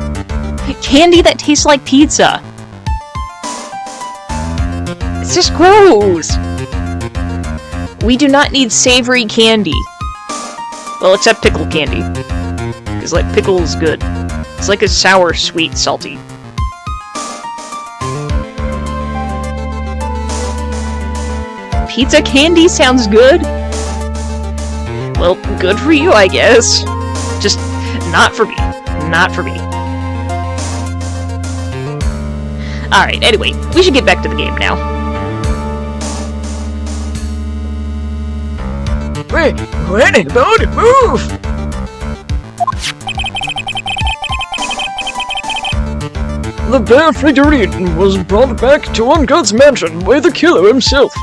Candy that tastes like pizza. It's just gross. We do not need savory candy. Well, except pickle candy. Because, like, pickle is good. It's like a sour, sweet, salty. Pizza candy sounds good. Well, good for you, I guess. Just not for me. Not for me. Alright, anyway, we should get back to the game now. Wait, what about a move? The bear figurine was brought back to Ungod's mansion by the killer himself.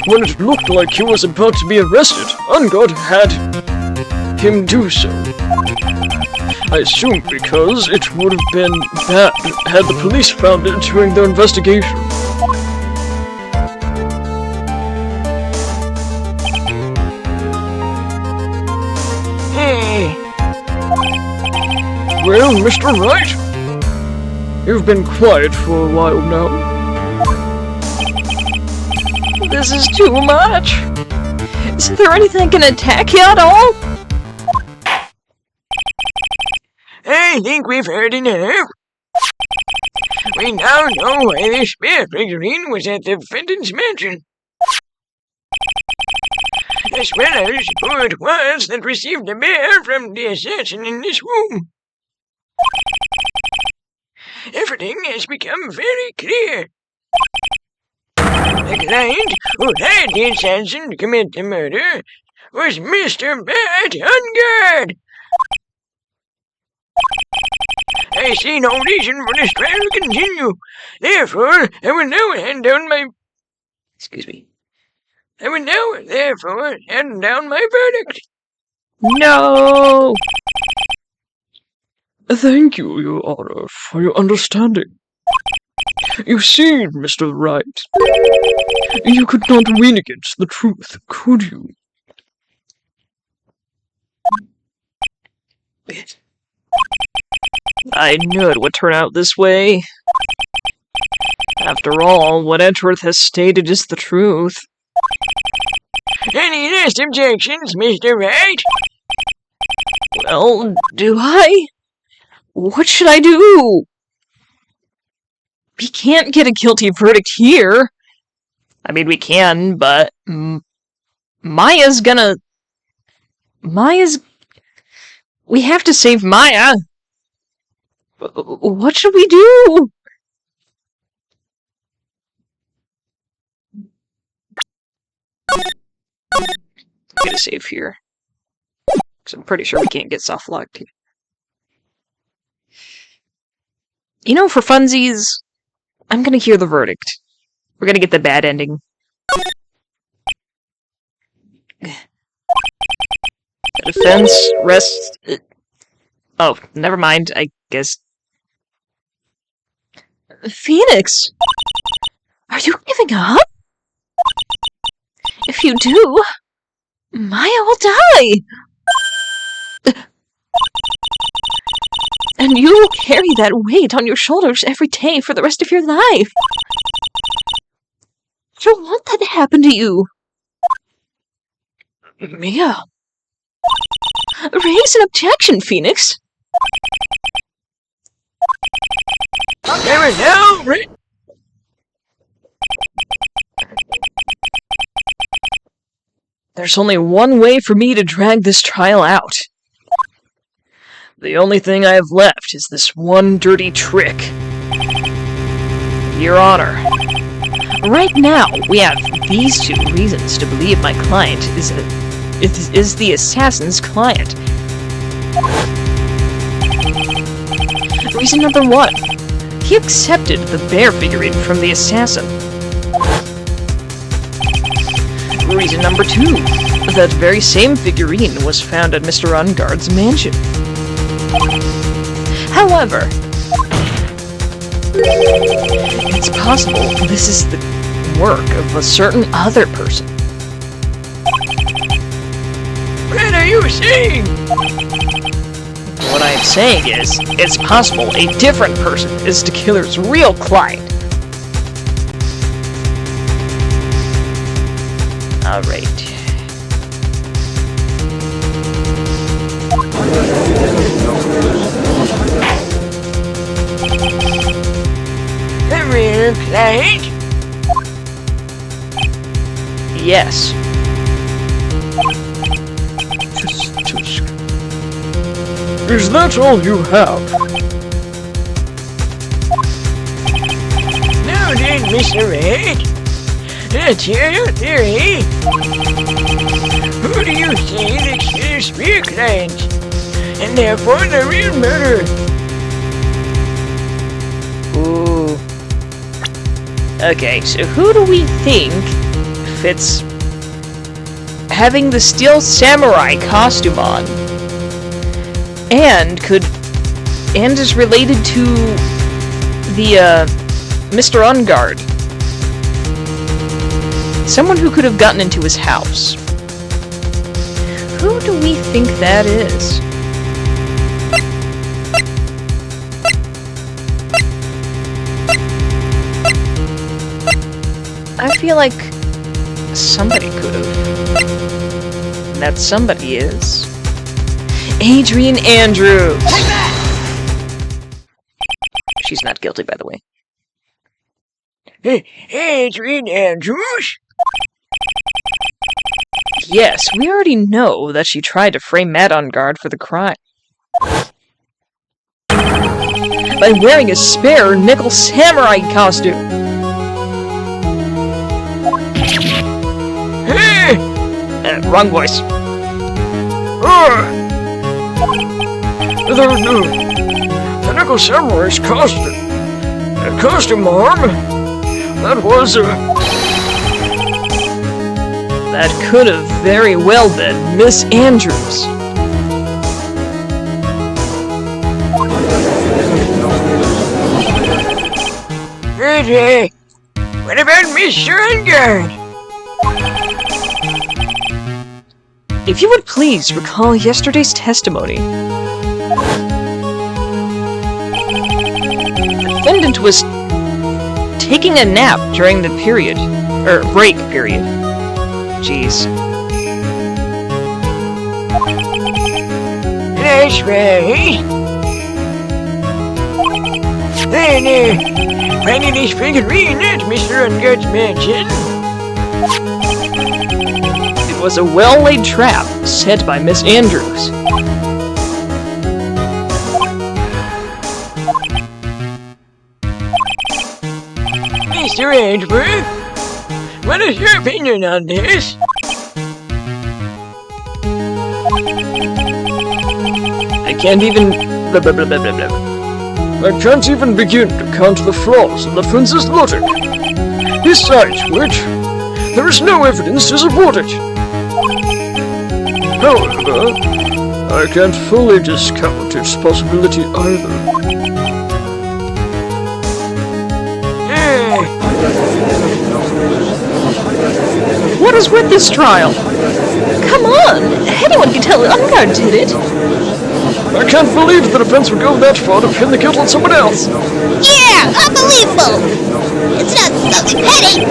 When it looked like he was about to be arrested, Ungod had him do so. I assume because it would have been bad had the police found it during their investigation. Hey, Well, Mr. Wright, you've been quiet for a while now. This is too much. Isn't there anything that can attack you at all? I think we've heard enough. We now know why this bear figurine was at the Fenton's mansion. As well as who it was that received the bear from the assassin in this room. Everything has become very clear. The client who had the assassin commit the murder was Mr. Bad Ungod. I see no reason for this trial to continue. Therefore, I will now hand down my... Excuse me. I will now, therefore, hand down my verdict. No! Thank you, Your Honor, for your understanding. You see, Mr. Wright, you could not win against the truth, could you? I knew it would turn out this way. After all, what Edgeworth has stated is the truth. Any last objections, Mr. Wright? Well, do I? What should I do? We can't get a guilty verdict here. I mean, we can, but... Maya's... We have to save Maya. What should we do? I'm gonna save here. Because I'm pretty sure we can't get soft locked here. You know, for funsies, I'm gonna hear the verdict. We're gonna get the bad ending. The defense rests... Oh, never mind, I guess. Phoenix! Are you giving up? If you do, Maya will die! And you will carry that weight on your shoulders every day for the rest of your life. I don't want that to happen to you. Mia. Raise an objection, Phoenix. There is no... There's only one way for me to drag this trial out. The only thing I have left is this one dirty trick. Your Honor, right now we have these two reasons to believe my client is the assassin's client. Reason number one, he accepted the bear figurine from the assassin. Reason number two, that very same figurine was found at Mr. Ungard's mansion. However, it's possible this is work of a certain other person. What are you saying? What I'm saying is, it's possible a different person is the killer's real client. Alright. The real client? Yes. Tusk. Is that all you have? Now then, Mr. Wright, let's hear your theory. Who do you say the killer's real client, and therefore the real murderer? Ooh. Okay, so who do we think fits having the steel samurai costume on and is related to the Mr. Ungard? Someone who could have gotten into his house. Who do we think that is? I feel like somebody could have. And that somebody is Adrian Andrews. She's not guilty, by the way. Hey, Adrian Andrews? Yes, we already know that she tried to frame Matt on guard for the crime. By wearing a spare nickel samurai costume. Hey! Wrong voice. The Nickel Samurai's costume arm. That was, That could have very well been Miss Andrews. Hey, what about Mr. Ungard? If you would please recall yesterday's testimony. The defendant was taking a nap during the break period. Jeez. That's right. Then, finally figuring at Mr. Ungard's mansion. It was a well-laid trap set by Miss Andrews. Mr. Andrews, what is your opinion on this? I can't even... I can't even begin to count the flaws in the prince's logic. Besides which, there is no evidence to support it. However, I can't fully discount its possibility either. What is with this trial? Come on! Anyone can tell Ungard did it! I can't believe the defense would go that far to pin the guilt on someone else. Yeah, unbelievable! It's not something petty!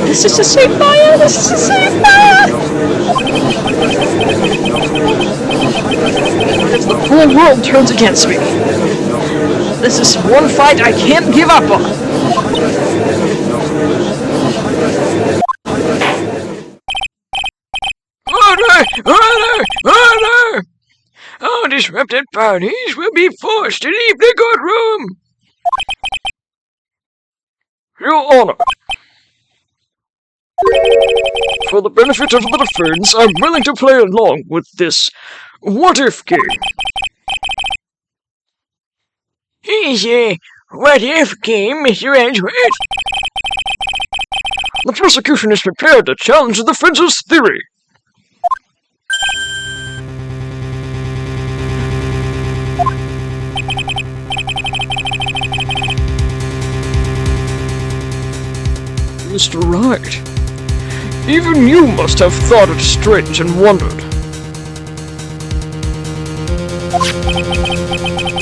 This is a safe fire! This is a safe fire! What if the whole world turns against me? This is one fight I can't give up on! Order! All disrupted parties will be forced to leave the courtroom! Your Honor, for the benefit of the defense, I'm willing to play along with this what-if game. He's a what-if game, Mr. Edgeworth. The prosecution is prepared to challenge the defense's theory. Mr. Wright. Even you must have thought it strange and wondered.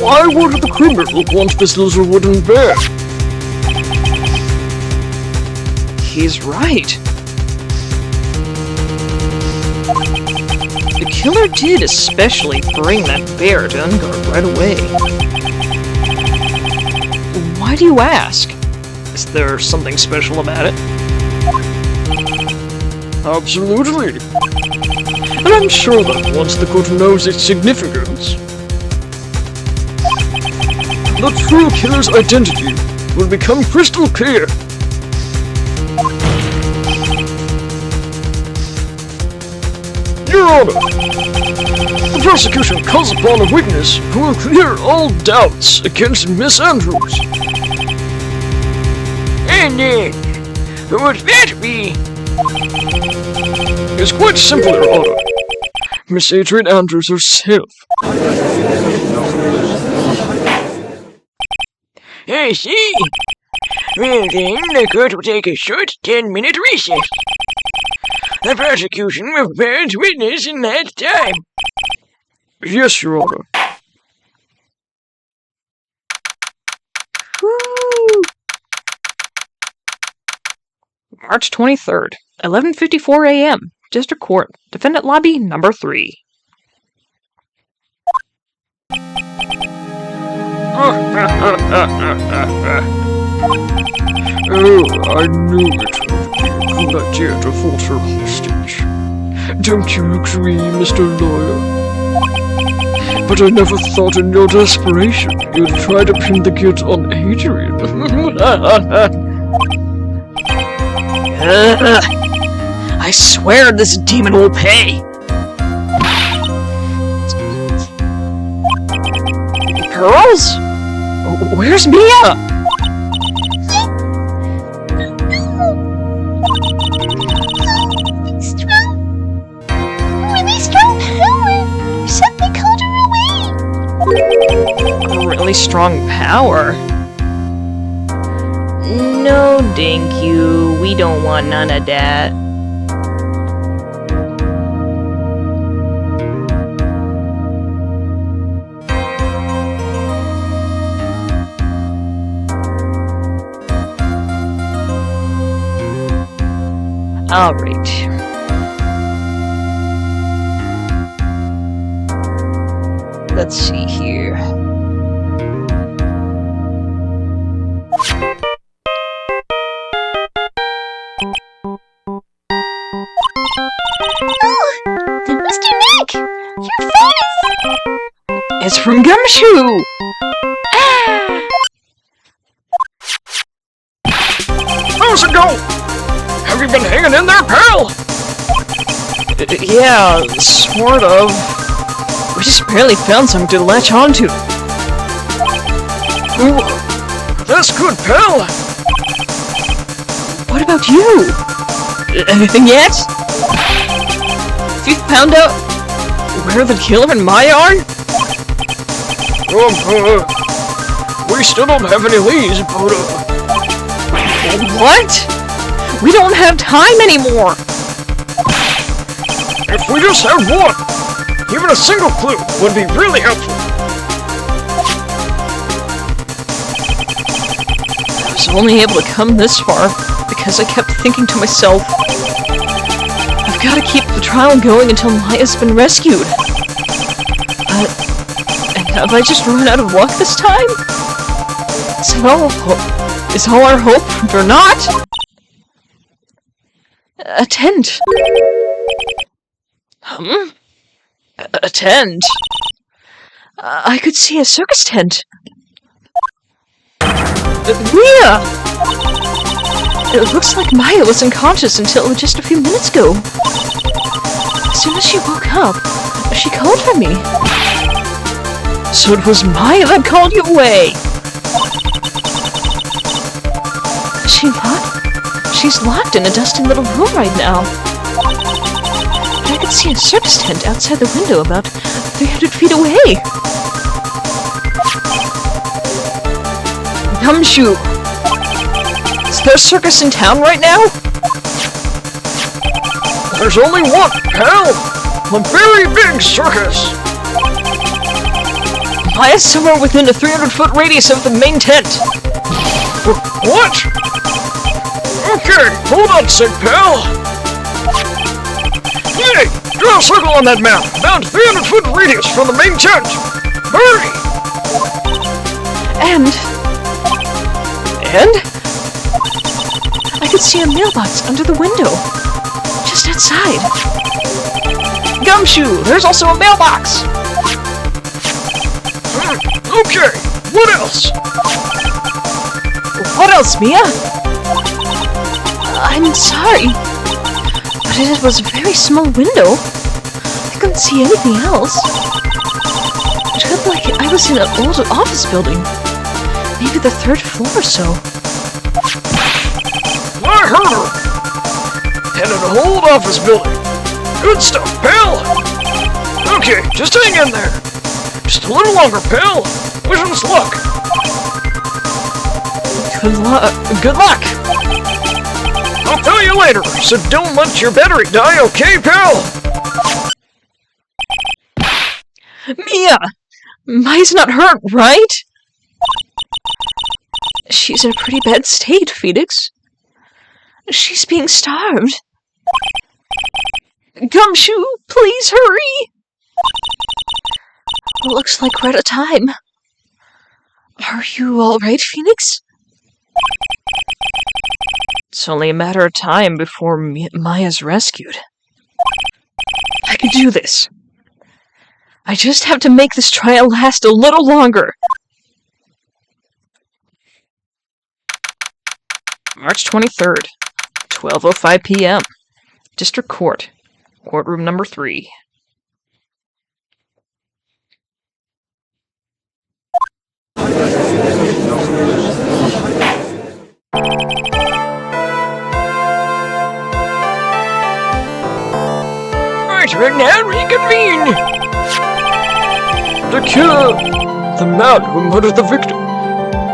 Why would the criminal want this little wooden bear? He's right. The killer did especially bring that bear to Ungard right away. Why do you ask? Is there something special about it? Absolutely. And I'm sure that once the court knows its significance, the true killer's identity will become crystal clear. Your Honor, the prosecution calls upon a witness who will clear all doubts against Miss Andrews. And, who would that be? It's quite simple, Your Honor. Miss Adrian Andrews herself. I see. Well then, the court will take a short 10-minute recess. The prosecution will prepare its witness in that time. Yes, Your Honor. Woo! March 23rd, 11:54 a.m. District Court, Defendant Lobby Number 3. Oh, I knew it would be a good idea to falter hostage. Don't you agree, Mr. Lawyer? But I never thought in your desperation you'd try to pin the guilt on Adrian. I swear this demon will pay! Girls? Where's Mia? Really strong power. You said they called her away. Really strong power. No, thank you. We don't want none of that. Alright. Let's see here. Mr. Nick, your phone is... It's from Gumshoe! How's it go? Have you been hanging in there, pal? Yeah, sort of. We just barely found something to latch onto. Ooh, that's good, pal. What about you? Anything yet? Have you found out where the killer and Maya are? We still don't have any leads, but, What? We don't have time anymore! if we just have one, even a single clue would be really helpful. I was only able to come this far because I kept thinking to myself, I've got to keep the trial going until Maya's been rescued. And have I just run out of luck this time? Is all our hope for naught? A tent. A tent? I could see a circus tent. Mia! It looks like Maya was unconscious until just a few minutes ago. As soon as she woke up, she called for me. So it was Maya that called you away! She's locked in a dusty little room right now. But I could see a circus tent outside the window about 300 feet away. Gumshoe! Is there a circus in town right now? There's only one, pal! A very big circus! Maya's somewhere within a 300-foot radius of the main tent. What? Okay, hold on a sec, pal! Hey! Draw a circle on that map! About 300-foot radius from the main tent! Hurry! And I could see a mailbox under the window. Just outside. Gumshoe! There's also a mailbox! Okay, what else? What else, Mia? I'm sorry, but it was a very small window. I couldn't see anything else. It looked like I was in an old office building. Maybe the 3rd floor or so. I heard her! And an old office building. Good stuff, pal! Okay, just hang in there. Just a little longer, pal. Wish us luck. Good luck! I'll tell you later, so don't let your battery die, okay, pal? Mia! Maya's not hurt, right? She's in a pretty bad state, Phoenix. She's being starved. Gumshoe, please hurry! Looks like we're out of time. Are you alright, Phoenix? It's only a matter of time before Maya's rescued. I can do this. I just have to make this trial last a little longer. March 23rd, 12:05 p.m. District Court, courtroom number 3. Right now, reconvene! The killer, the man who murdered the victim,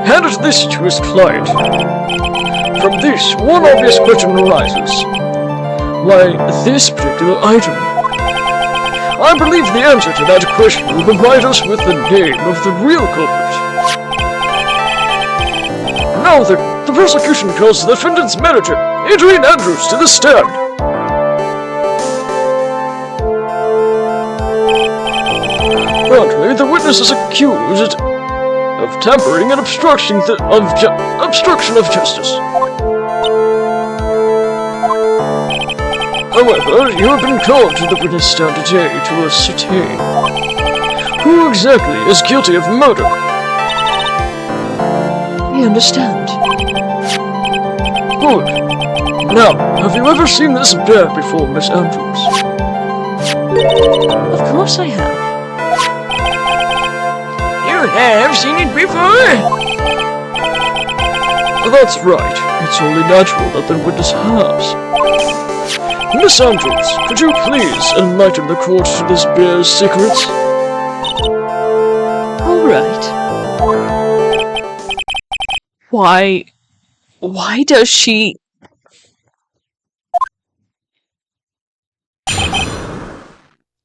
handed this to his client. From this, one obvious question arises. Why this particular item? I believe the answer to that question will provide us with the name of the real culprit. Now then, the prosecution calls the defendant's manager, Adrian Andrews, to the stand. Currently, the witness is accused of tampering and obstruction of justice. However, you have been called to the witness stand today to ascertain who exactly is guilty of murder. We understand. Good. Now, have you ever seen this bear before, Miss Andrews? Of course I have. You have seen it before? That's right. It's only natural that the witness has. Miss Andrews, could you please enlighten the court to this bear's secrets? All right. Why does she...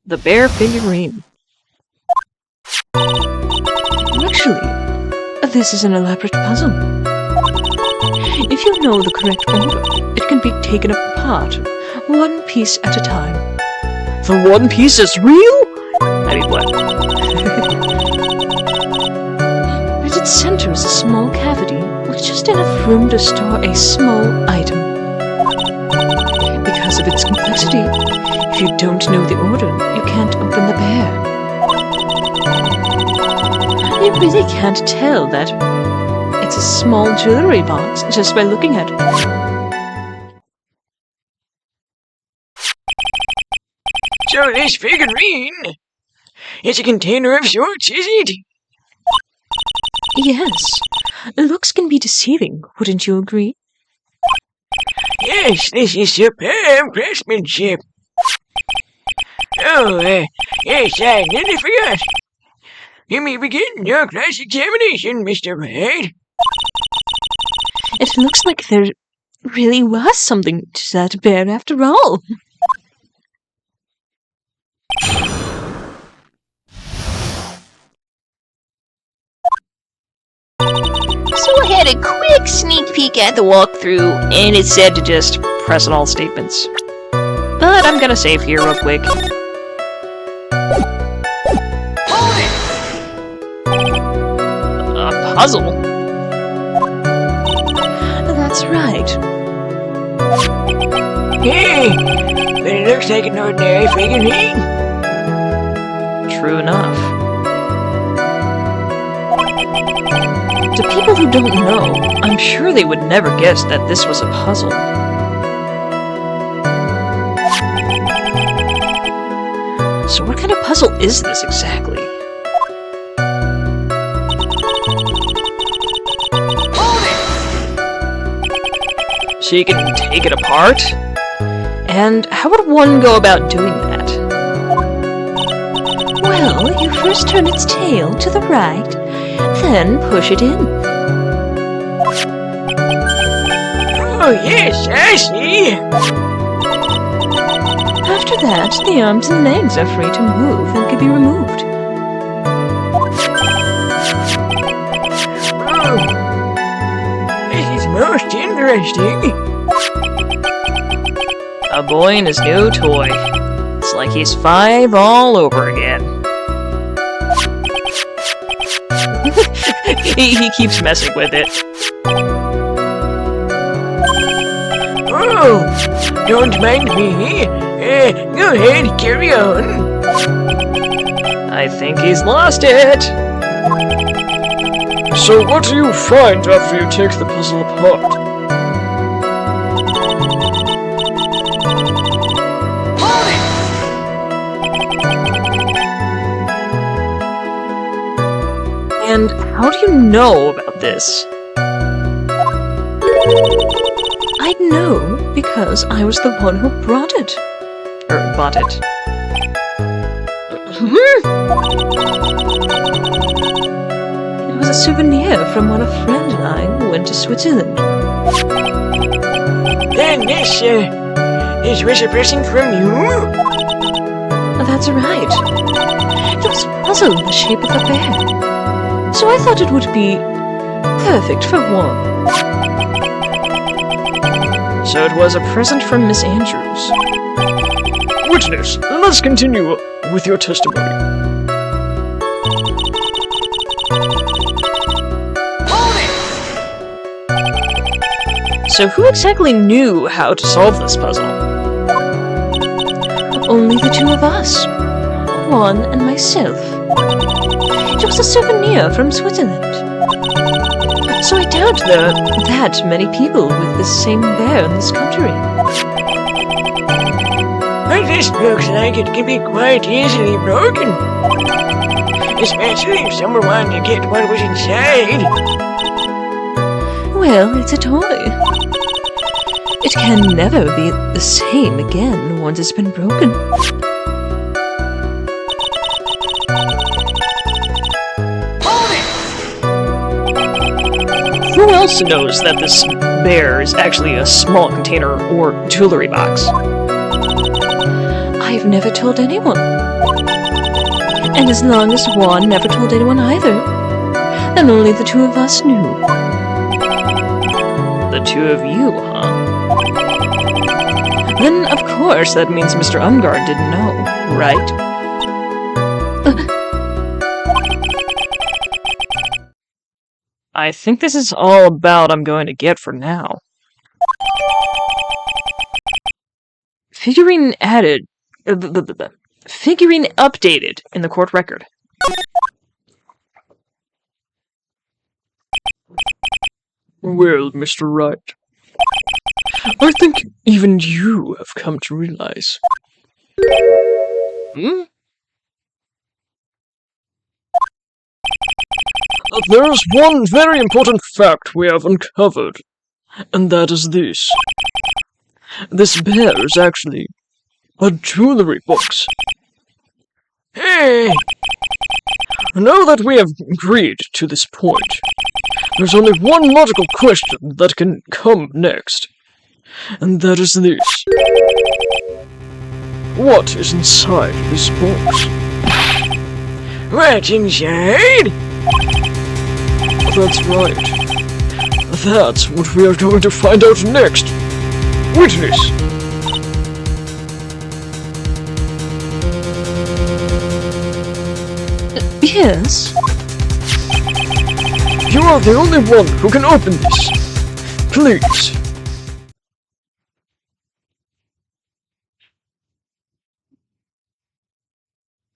The bear figurine. Actually, this is an elaborate puzzle. If you know the correct order, it can be taken apart, one piece at a time. The one piece is real? I mean, what? At its center is a small cavity with just enough room to store a small item. Because of its complexity, if you don't know the order, you can't open the bear. You really can't tell that it's a small jewelry box just by looking at it. So this figurine is a container of sorts, is it? Yes. Looks can be deceiving, wouldn't you agree? Yes, this is superb craftsmanship. Oh, yes, I nearly forgot. You may begin your cross-examination, Mr. Wright. It looks like there really was something to that bear after all. So I had a quick sneak peek at the walkthrough, And it said to just press on all statements. But I'm gonna save here real quick. A puzzle? That's right. Hey, but it looks like an ordinary figurine. True enough. To people who don't know, I'm sure they would never guess that this was a puzzle. So what kind of puzzle is this exactly? So you can take it apart? And how would one go about doing that? Well, you first turn its tail to the right, then push it in. Oh yes, I see. After that, the arms and legs are free to move and can be removed. Oh, this is most interesting. A boy and his new toy. It's like he's 5 all over again. he keeps messing with it. Oh, don't mind me. Go ahead, carry on. I think he's lost it. So what do you find after you take the puzzle apart? And how do you know about this? I know because I was the one who brought it. Or bought it. It was a souvenir from when a friend and I went to Switzerland. Then this was a present from you? That's right. It was a puzzle in the shape of a bear. So I thought it would be perfect for one. So it was a present from Miss Andrews. Witness, let's continue with your testimony. So who exactly knew how to solve this puzzle? Only the two of us. Juan and myself. It was a souvenir from Switzerland. So I doubt there are that many people with the same bear in this country. But this looks like it can be quite easily broken. Especially if someone wanted to get what was inside. Well, it's a toy. It can never be the same again once it's been broken. Who else knows that this bear is actually a small container or jewelry box? I've never told anyone. And as long as Juan never told anyone either, then only the two of us knew. The two of you, huh? Then, of course, that means Mr. Umgard didn't know, right? I think this is all about I'm going to get for now. Figurine added... Figurine updated in the court record. Well, Mr. Wright, I think even you have come to realize. There's one very important fact we have uncovered, and that is this. This bear is actually a jewelry box. Hey, Now that we have agreed to this point, There's only one logical question that can come next, and that is this. What is inside this box? What's inside? That's right. That's what we are going to find out next. Witness! Yes? You are the only one who can open this. Please.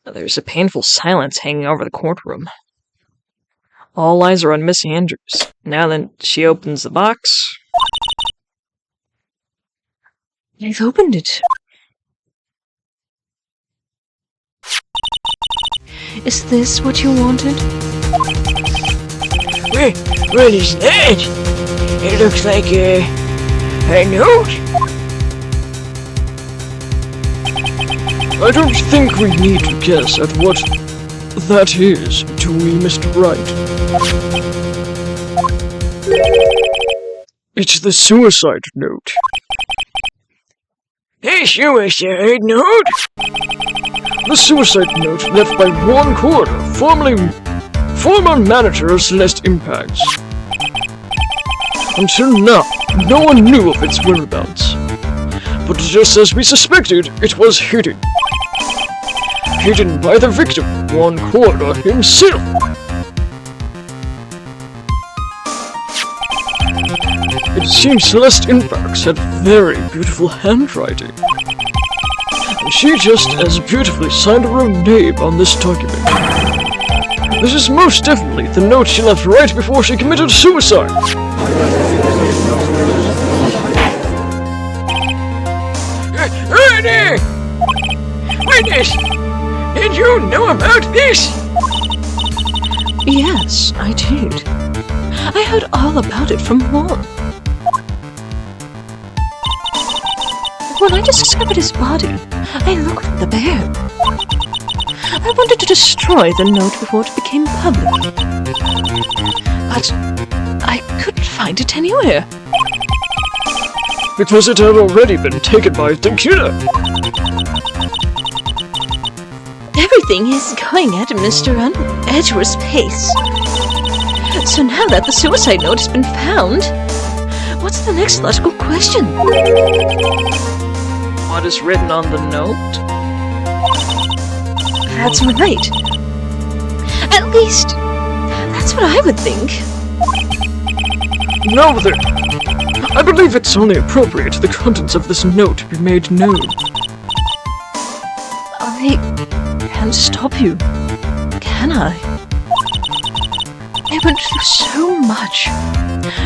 There's a painful silence hanging over the courtroom. All eyes are on Miss Andrews. Now then, she opens the box. I've opened it. Is this what you wanted? What is that? It looks like a note. I don't think we need to guess at what that is, do we, Mr. Wright? It's the suicide note. A suicide note? The suicide note left by Juan Corda, former manager of Celeste Impacts. Until now, no one knew of its whereabouts. But just as we suspected, it was hidden. Hidden by the victim, Juan Corda himself. It seems Celeste Impacts had very beautiful handwriting. And she just as beautifully signed her own name on this document. This is most definitely the note she left right before she committed suicide. There! Witness! Did you know about this? Yes, I did. I heard all about it from Juan. When I discovered his body, I looked at the bear. I wanted to destroy the note before it became public. But I couldn't find it anywhere. Because it had already been taken by the killer. Everything is going at Mr. Edgeworth's pace. So now that the suicide note has been found, what's the next logical question? What is written on the note? That's right. At least, that's what I would think. Now then, I believe it's only appropriate the contents of this note be made known. I can't stop you, can I? I went through so much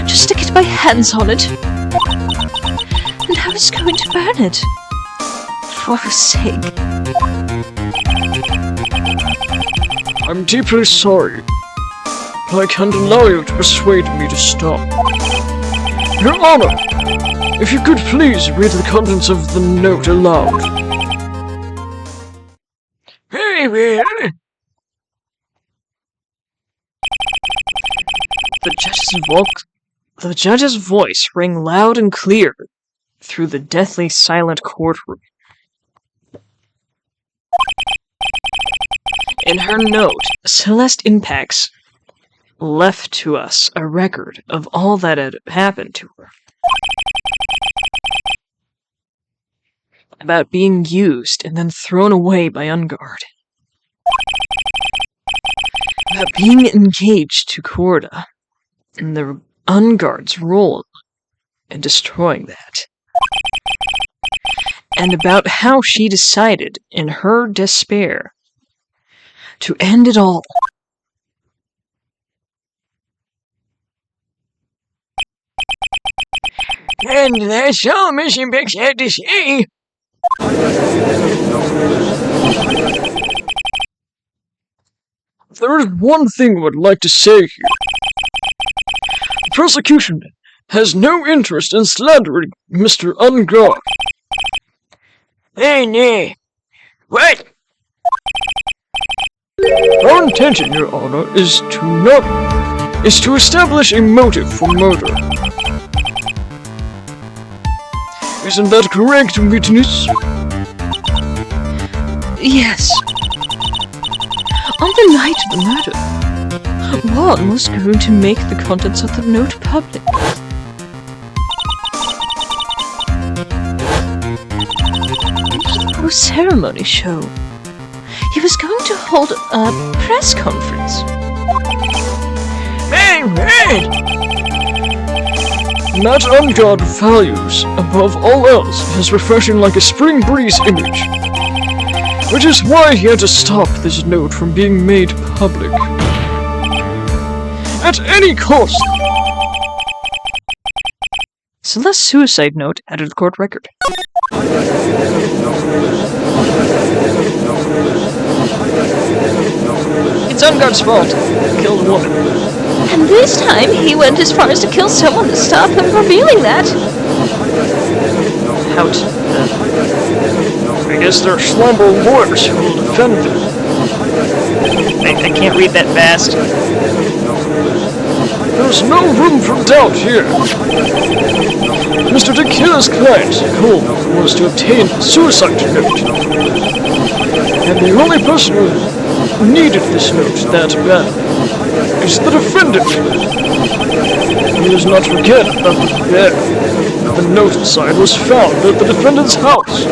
just to get my hands on it. And I was going to burn it. For her sake. I'm deeply sorry, but I can't allow you to persuade me to stop. Your Honor, if you could please read the contents of the note aloud. Very well. The judge's voice rang loud and clear through the deathly silent courtroom. In her note, Celeste Impacts left to us a record of all that had happened to her. About being used and then thrown away by Ungard. About being engaged to Corda and the Ungard's role in destroying that. And about how she decided, in her despair, to end it all. And that's all Miss Impacts had to say. There is one thing I would like to say here. The prosecution has no interest in slandering Mr. Ungard. Hey, nay. What? Our intention, Your Honor, is is to establish a motive for murder. Isn't that correct, witness? Yes. On the night of the murder, one was going to make the contents of the note public. A ceremony show. He was going to hold a press conference. Right. Matt Ungard values, above all else, his refreshing like a spring breeze image. Which is why he had to stop this note from being made public. At any cost! Celeste's suicide note added to the court record. It's Ungard's fault. He killed a woman. And this time he went as far as to kill someone to stop him from revealing that. Out. I guess there are slumber lawyers who will defend them. I can't read that fast. There's no room for doubt here. Mr. Dekia's client, Cole, was to obtain a suicide note. And the only person who needed this note that bad is the defendant. Let us not forget that the note inside was found at the defendant's house.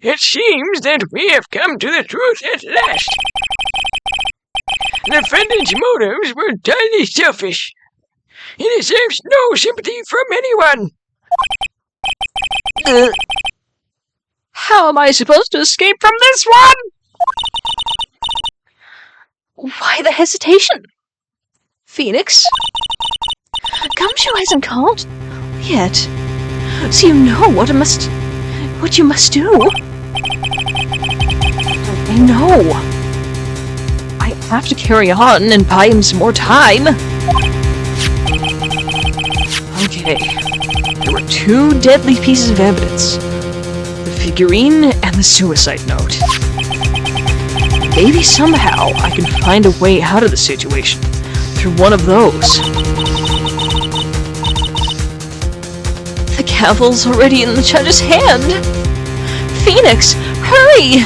It seems that we have come to the truth at last. The defendant's motives were entirely selfish. He deserves no sympathy from anyone. How am I supposed to escape from this one? Why the hesitation? Phoenix? Gumshoe hasn't called yet. So you know what you must do. I know. I have to carry on and buy him some more time. Okay. There were two deadly pieces of evidence. The figurine and the suicide note. Maybe somehow I can find a way out of the situation through one of those. The gavel's already in the judge's hand. Phoenix, hurry!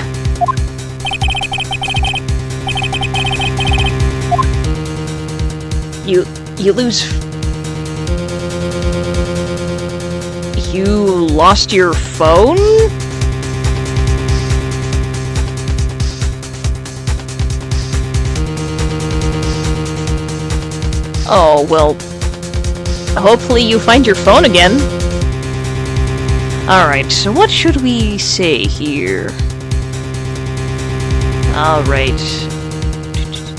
You lost your phone? Oh, well, hopefully you find your phone again. Alright, so what should we say here? Alright.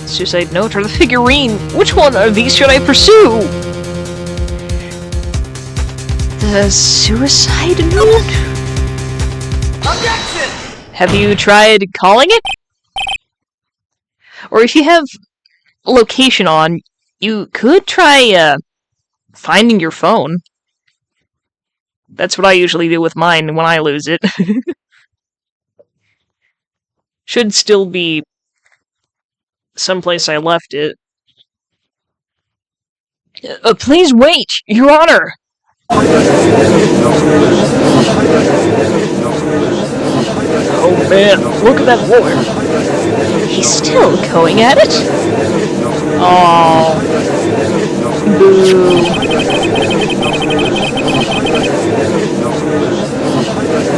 Suicide note or the figurine? Which one of these should I pursue? The suicide note? Objection! Have you tried calling it? Or if you have location on, you could try, finding your phone. That's what I usually do with mine when I lose it. Should still be someplace I left it. Please wait, Your Honor! Oh man, look at that lawyer. He's still going at it? Oh. Boo.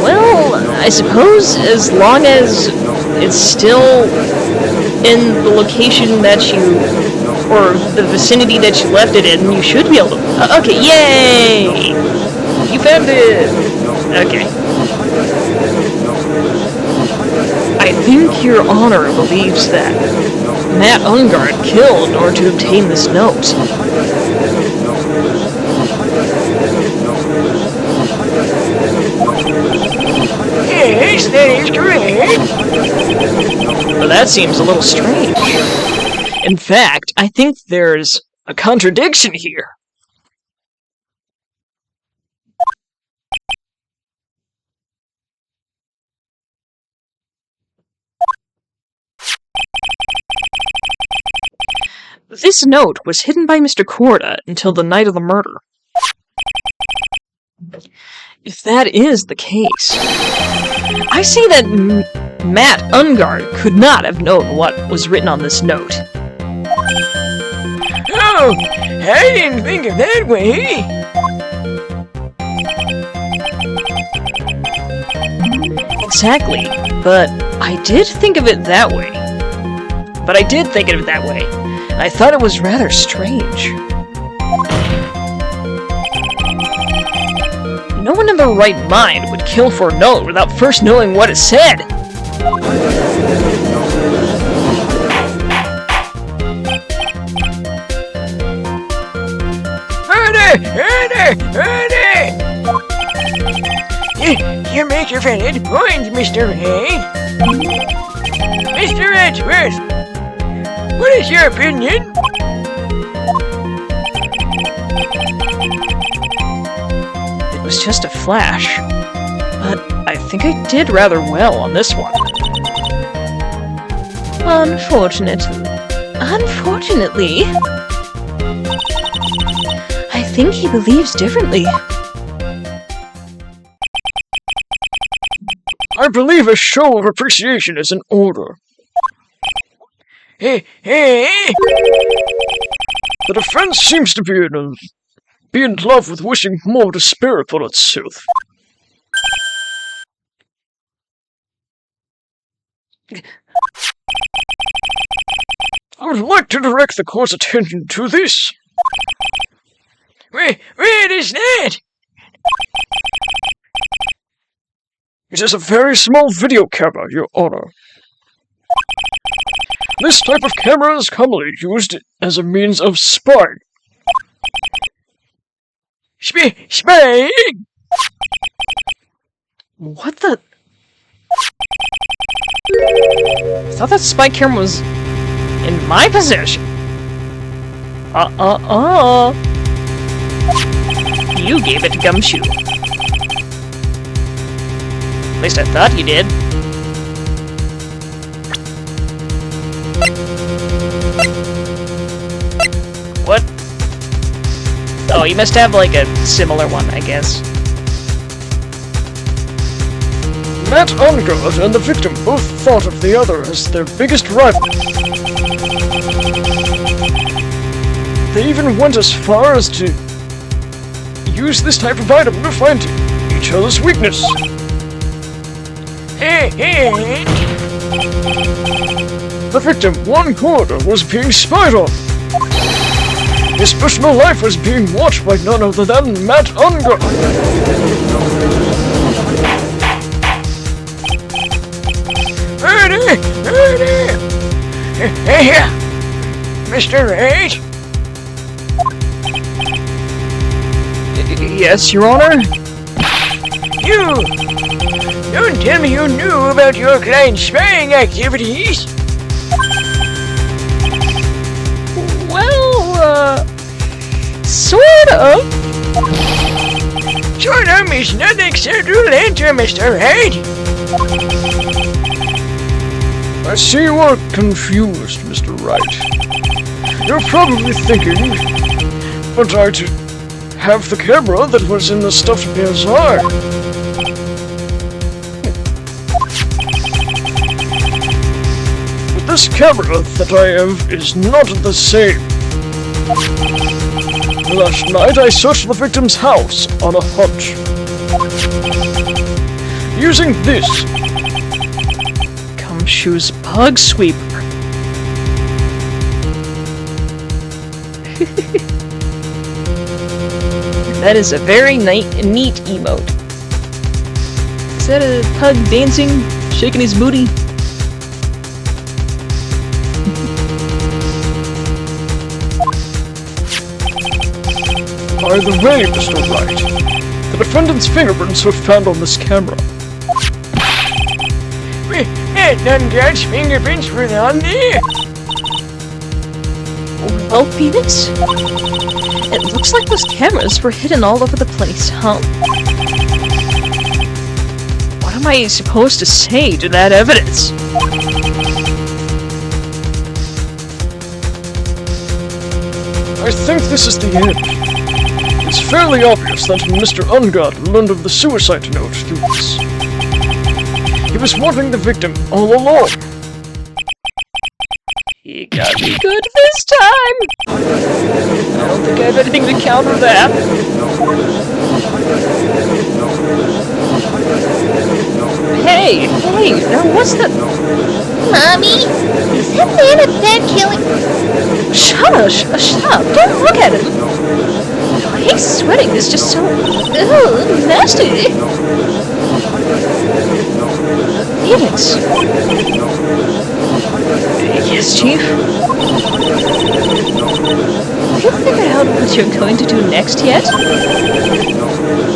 Well, I suppose as long as it's still in the location that you, or the vicinity that you left it in, you should be able to... okay, yay! You found it! Okay. I think Your Honor believes that Matt Ungard killed in order to obtain this note. Yes, that is correct. But that seems a little strange. In fact, I think there's a contradiction here. This note was hidden by Mr. Corda until the night of the murder. If that is the case, I say that Matt Ungard could not have known what was written on this note. Oh, I didn't think of that way. Exactly, but I did think of it that way. I thought it was rather strange. No one in their right mind would kill for a note without first knowing what it said. Order! You make a valid point, Mr. Wright. Mr. Edgeworth, what is your opinion? It was just a flash, but I think I did rather well on this one. Unfortunately, I think he believes differently. I believe a show of appreciation is in order. Hey! The defense seems to be in love with wishing more despair upon itself. I would like to direct the court's attention to this. Where is that? It is a very small video camera, Your Honor. This type of camera is commonly used as a means of spying. Spying? What the? I thought that spy camera was in my possession. You gave it to Gumshoe. At least I thought you did. What? Oh, you must have, like, a similar one, I guess. Matt Ungard and the victim both thought of the other as their biggest rival. They even went as far as to use this type of item to find each other's weakness. The victim, one Corda, was being spied on. His personal life was being watched by none other than Matt Ungard. Order! Hey, Mr. Wright? Yes, Your Honor? You! Don't tell me you knew about your client's spying activities! Well, sort of. Sort of is not an acceptable answer, Mr. Wright. I see you are confused, Mr. Wright. You're probably thinking, but I to have the camera that was in the stuffed bear's eye. But this camera that I have is not the same. Last night I searched the victim's house on a hunch. Using this. Gumshoe's bug sweeper. That is a very neat emote. Is that a pug dancing, shaking his booty? By the way, Mr. Wright, the defendant's fingerprints were found on this camera. Matt Ungard's fingerprints were on there? Well, Phoenix? It looks like those cameras were hidden all over the place, huh? What am I supposed to say to that evidence? I think this is the end. It's fairly obvious that Mr. Ungod learned of the suicide note through this. He was wanting the victim all along. He got me good this time! I don't think I have anything to counter that. Hey, now what's that? Mommy, is that man up there killing? Shush, shut up, don't look at him. He's sweating, it's just so... Ugh, nasty. Phoenix. Yes, Chief? Have you figured out what you're going to do next yet?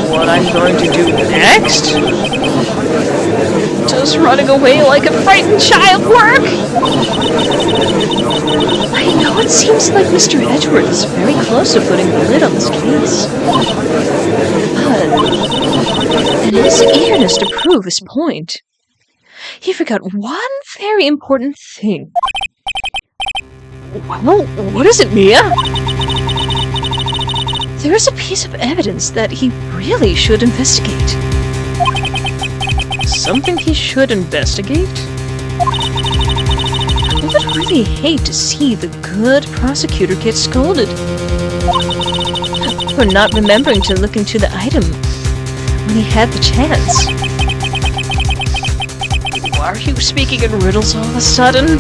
What I'm going to do next? Does running away like a frightened child work? I know it seems like Mr. Edgeworth is very close to putting the lid on this case. But in his eagerness to prove his point, he forgot one very important thing. Well, what is it, Mia? There is a piece of evidence that he really should investigate. Something he should investigate? I would really hate to see the good prosecutor get scolded for not remembering to look into the item when he had the chance. Why are you speaking in riddles all of a sudden?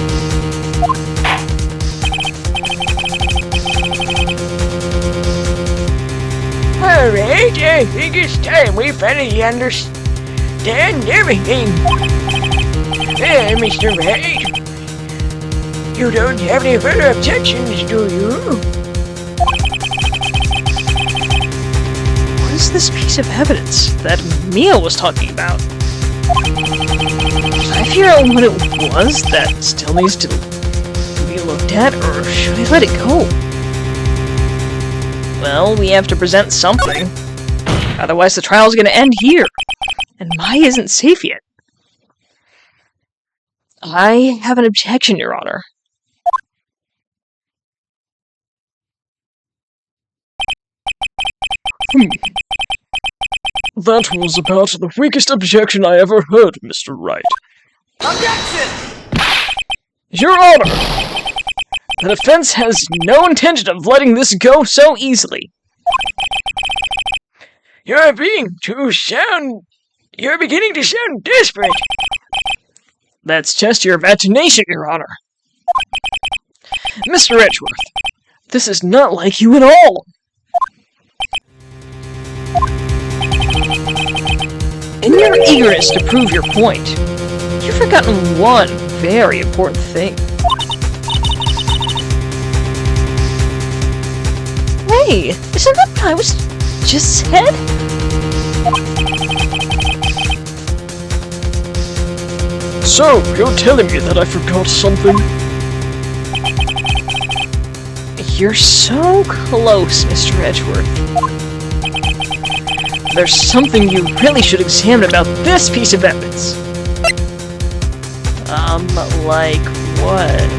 Alright, I think it's time we finally understand everything. Mr. Wright, you don't have any further objections, do you? What is this piece of evidence that Mia was talking about? Should I figure out what it was that still needs to be looked at, or should I let it go? Well, we have to present something. Otherwise the trial's gonna end here. And Mai isn't safe yet. I have an objection, Your Honor. That was about the weakest objection I ever heard, Mr. Wright. Objection! Your Honor! The defense has no intention of letting this go so easily. You're beginning to sound desperate. That's just your imagination, Your Honor. Mr. Edgeworth, this is not like you at all. In your eagerness to prove your point, you've forgotten one very important thing. Hey, isn't that what I was just said? So, you're telling me that I forgot something? You're so close, Mr. Edgeworth. There's something you really should examine about this piece of evidence. Like what?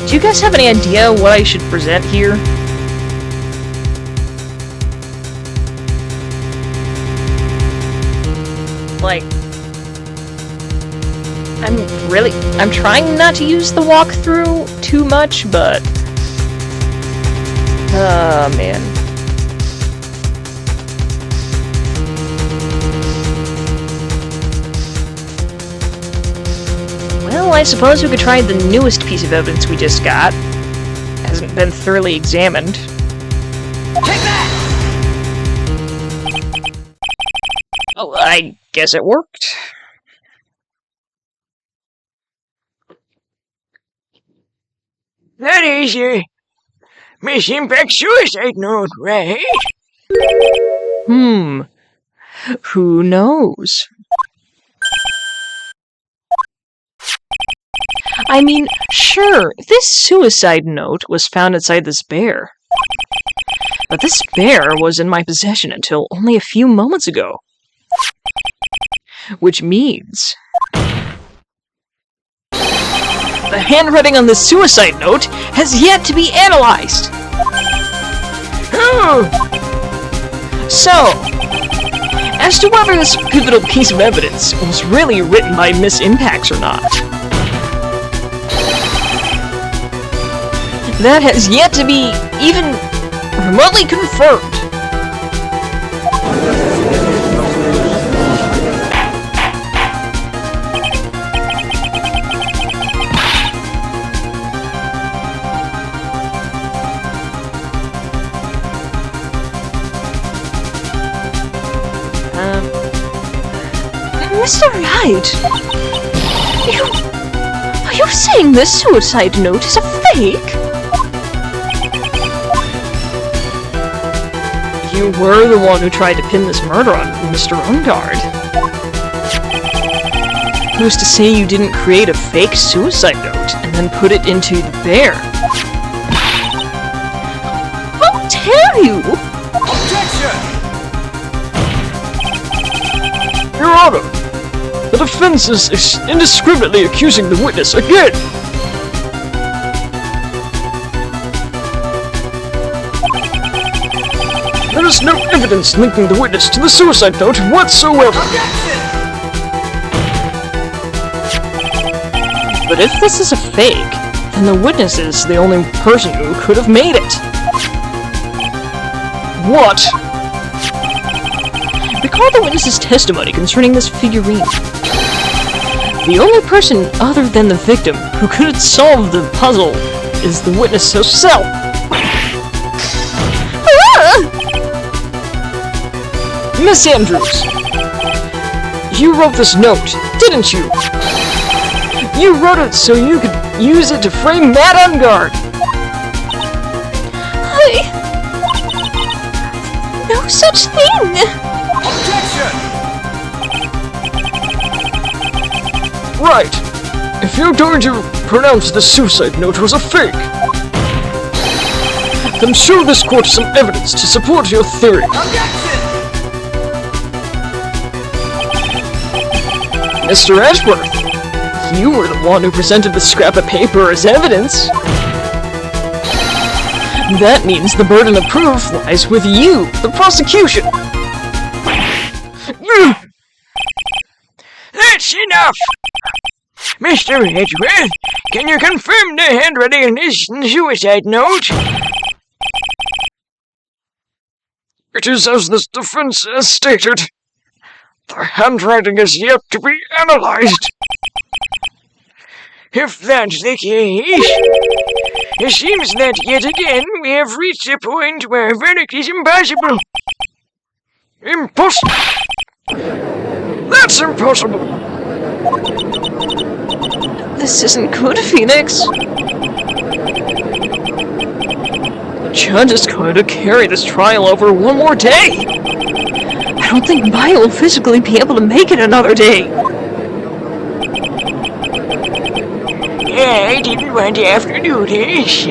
Do you guys have any idea what I should present here? Like, I'm trying not to use the walkthrough too much, but... Oh, man. Well, I suppose we could try the newest piece of evidence we just got. Hasn't been thoroughly examined. Take that! Oh, I guess it worked. That is your Miss Impact suicide note, right? Who knows? I mean, sure, this suicide note was found inside this bear. But this bear was in my possession until only a few moments ago. which means the handwriting on the suicide note has yet to be analyzed. So, as to whether this pivotal piece of evidence was really written by Miss Impax or not, that has yet to be even remotely confirmed. Mr. Wright, are you saying this suicide note is a fake? You were the one who tried to pin this murder on Mr. Ungard. Who's to say you didn't create a fake suicide note and then put it into the bear? How dare you! Your Honor, the defense is indiscriminately accusing the witness again. There is no evidence linking the witness to the suicide note whatsoever. But if this is a fake, then the witness is the only person who could have made it. What? Recall the witness's testimony concerning this figurine. The only person other than the victim who could solve the puzzle is the witness herself. Miss Andrews, you wrote this note, didn't you? You wrote it so you could use it to frame Matt Ungard. No such thing! Right. If you're going to pronounce the suicide note was a fake, then show this court some evidence to support your theory. Mr. Ashworth, you were the one who presented the scrap of paper as evidence. That means the burden of proof lies with you, the prosecution. That's enough! Mr. Edgeworth, can you confirm the handwriting on this suicide note? It is as this defense has stated. The handwriting is yet to be analyzed. If that's the case, it seems that yet again we have reached a point where a verdict is impossible. Impossible? That's impossible! This isn't good, Phoenix. The judge is going to carry this trial over one more day. I don't think Maya will physically be able to make it another day. I didn't want to have to do this,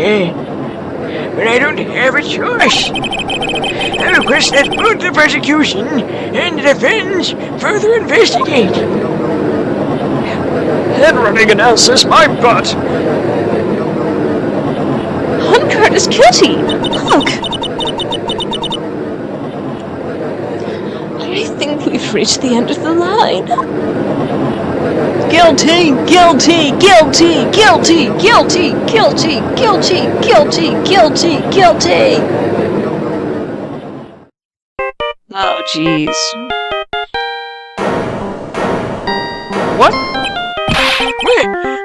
but I don't have a choice. I request that both the prosecution and the defense further investigate. Handwriting analysis, my butt! Ungard is guilty! Look! I think we've reached the end of the line. Guilty, guilty, guilty, guilty, guilty, guilty, guilty, guilty, guilty, guilty. Oh, jeez. What?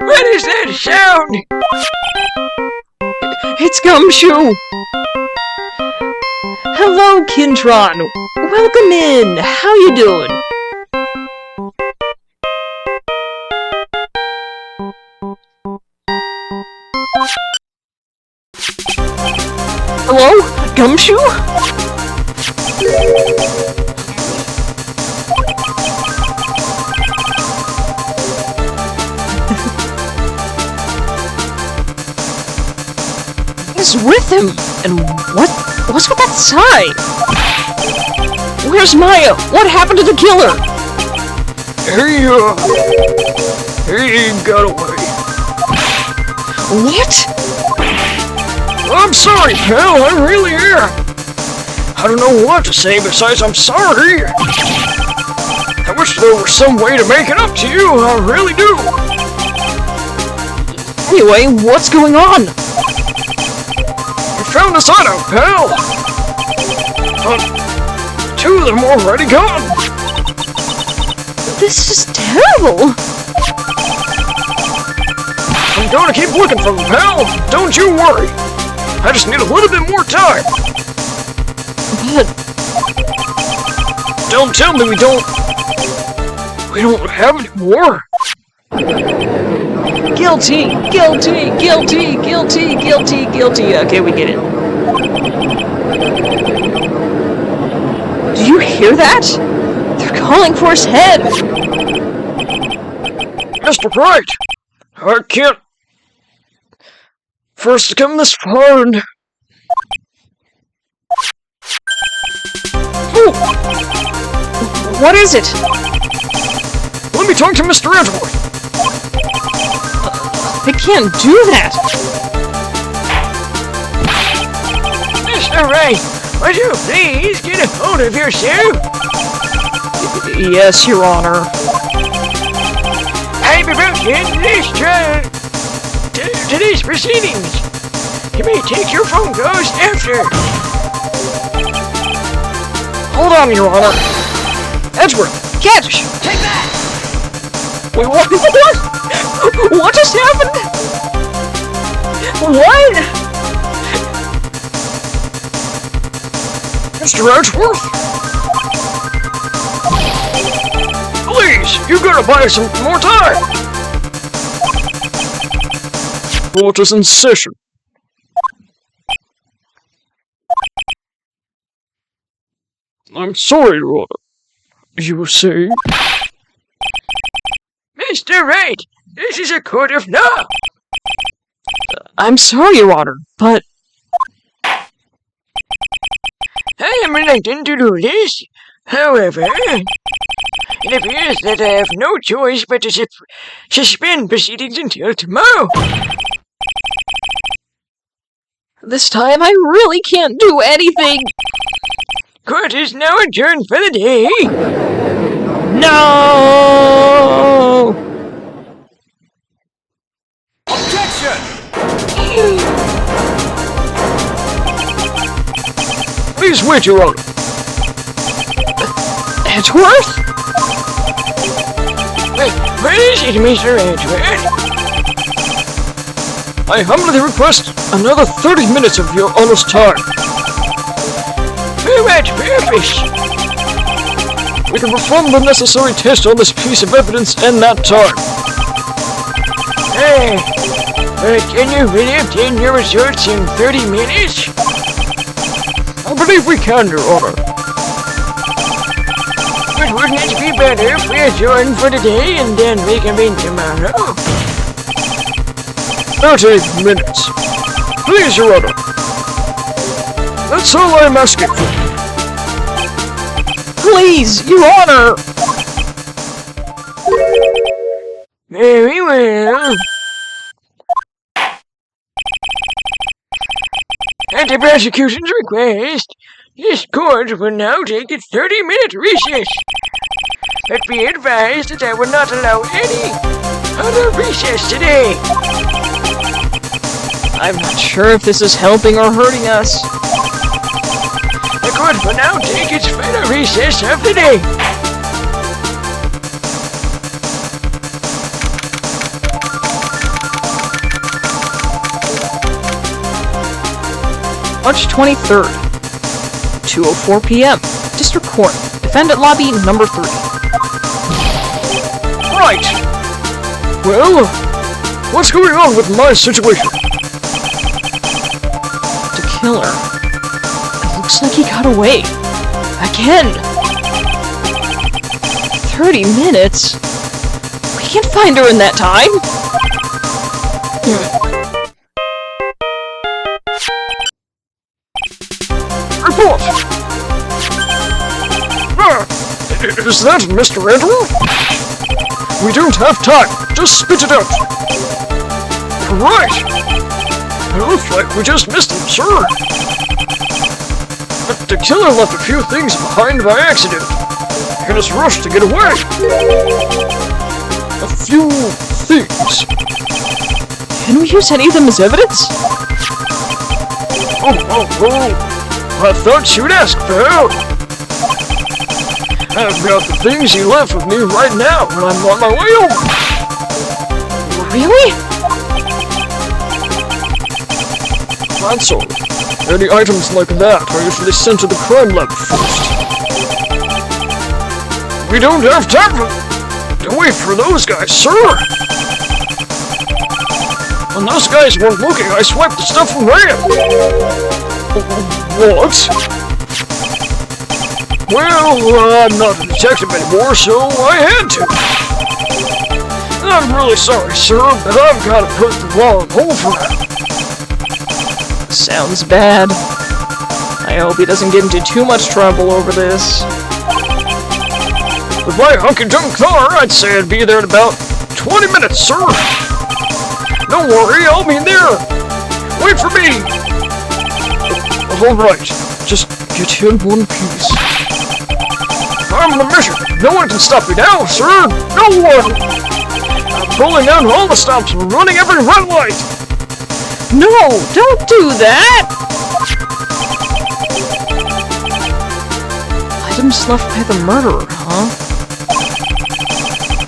What is that sound? It's Gumshoe! Hello, Kintron. Welcome in. How you doing? Hello? Gumshoe? He's with him! And what's with that sigh? Where's Maya? What happened to the killer? He got away. What? I'm sorry, pal, I really am. I don't know what to say besides I'm sorry. I wish there was some way to make it up to you, I really do. Anyway, what's going on? We found this hideout, pal. Two of them already gone. This is terrible. I'm gonna keep looking for them, pal. Don't you worry. I just need a little bit more time. But Don't tell me we don't have any more. guilty. Okay, we get it. Do you hear that? They're calling for his head. Mr. Wright, I can't. First to come this far and... Oh! What is it? Let me talk to Mr. Edgeworth. I can't do that. Mr. Wright, would you please get a hold of yourself? Yes, Your Honor. I'm about to end this trial. Today's proceedings. You may take your phone calls after. Hold on, Your Honor. Edgeworth, Catch! Take that! Wait, what? What just happened? What? Mr. Edgeworth? Please, you gotta buy some more time. Court is in session. I'm sorry, Your Honor. You were saying? Mr. Wright, this is a court of law. I'm sorry, Your Honor, but I am reluctant to do this. However, it appears that I have no choice but to suspend proceedings until tomorrow. this time I really can't do anything. Court is now adjourned for the day. No! Please wait, Your Honor. Edgeworth? What is it, Mr. Edgeworth? I humbly request another 30 minutes of your Honor's time. For what purpose? We can perform the necessary test on this piece of evidence in that time. But can you really obtain your results in 30 minutes? I believe we can, Your Honor. But wouldn't it be better if we adjourn for today and then reconvene tomorrow? 30 minutes. Please, Your Honor. That's all I'm asking for. Please, Your Honor! Very well. At the prosecution's request, this court will now take a 30-minute recess. But be advised that I will not allow any other recess today. I'm not sure if this is helping or hurting us. The court will now take its final recess of the day. March 23rd, 2:04 p.m. District Court, Defendant Lobby number 3. Right. Well, what's going on with my situation? The killer. It looks like he got away. Again. 30 minutes? We can't find her in that time. Report! Is that Mr. Edgeworth? We don't have time. Just spit it out. Right. It looks like we just missed him, sir. But the killer left a few things behind by accident. In his rush to get away. A few things. Can we use any of them as evidence? Oh. I thought you'd ask, pal. I've got the things he left with me right now, and I'm on my way over. Really? That's all. Any items like that are usually sent to the crime lab first. We don't have time to wait for those guys, sir. When those guys weren't looking, I swiped the stuff and ran. What? Well, I'm not a detective anymore, so I had to. I'm really sorry, sir, but I've got to put the law on hold for now. Sounds bad. I hope he doesn't get into too much trouble over this. With my hunky-dunk car, I'd say I'd be there in about 20 minutes, sir. Don't worry, I'll be there. Wait for me. Alright, just get here in one piece. I'm on a mission. No one can stop me now, sir. No one. I'm pulling down all the stops and running every red light. No, don't do that! Items left by the murderer, huh?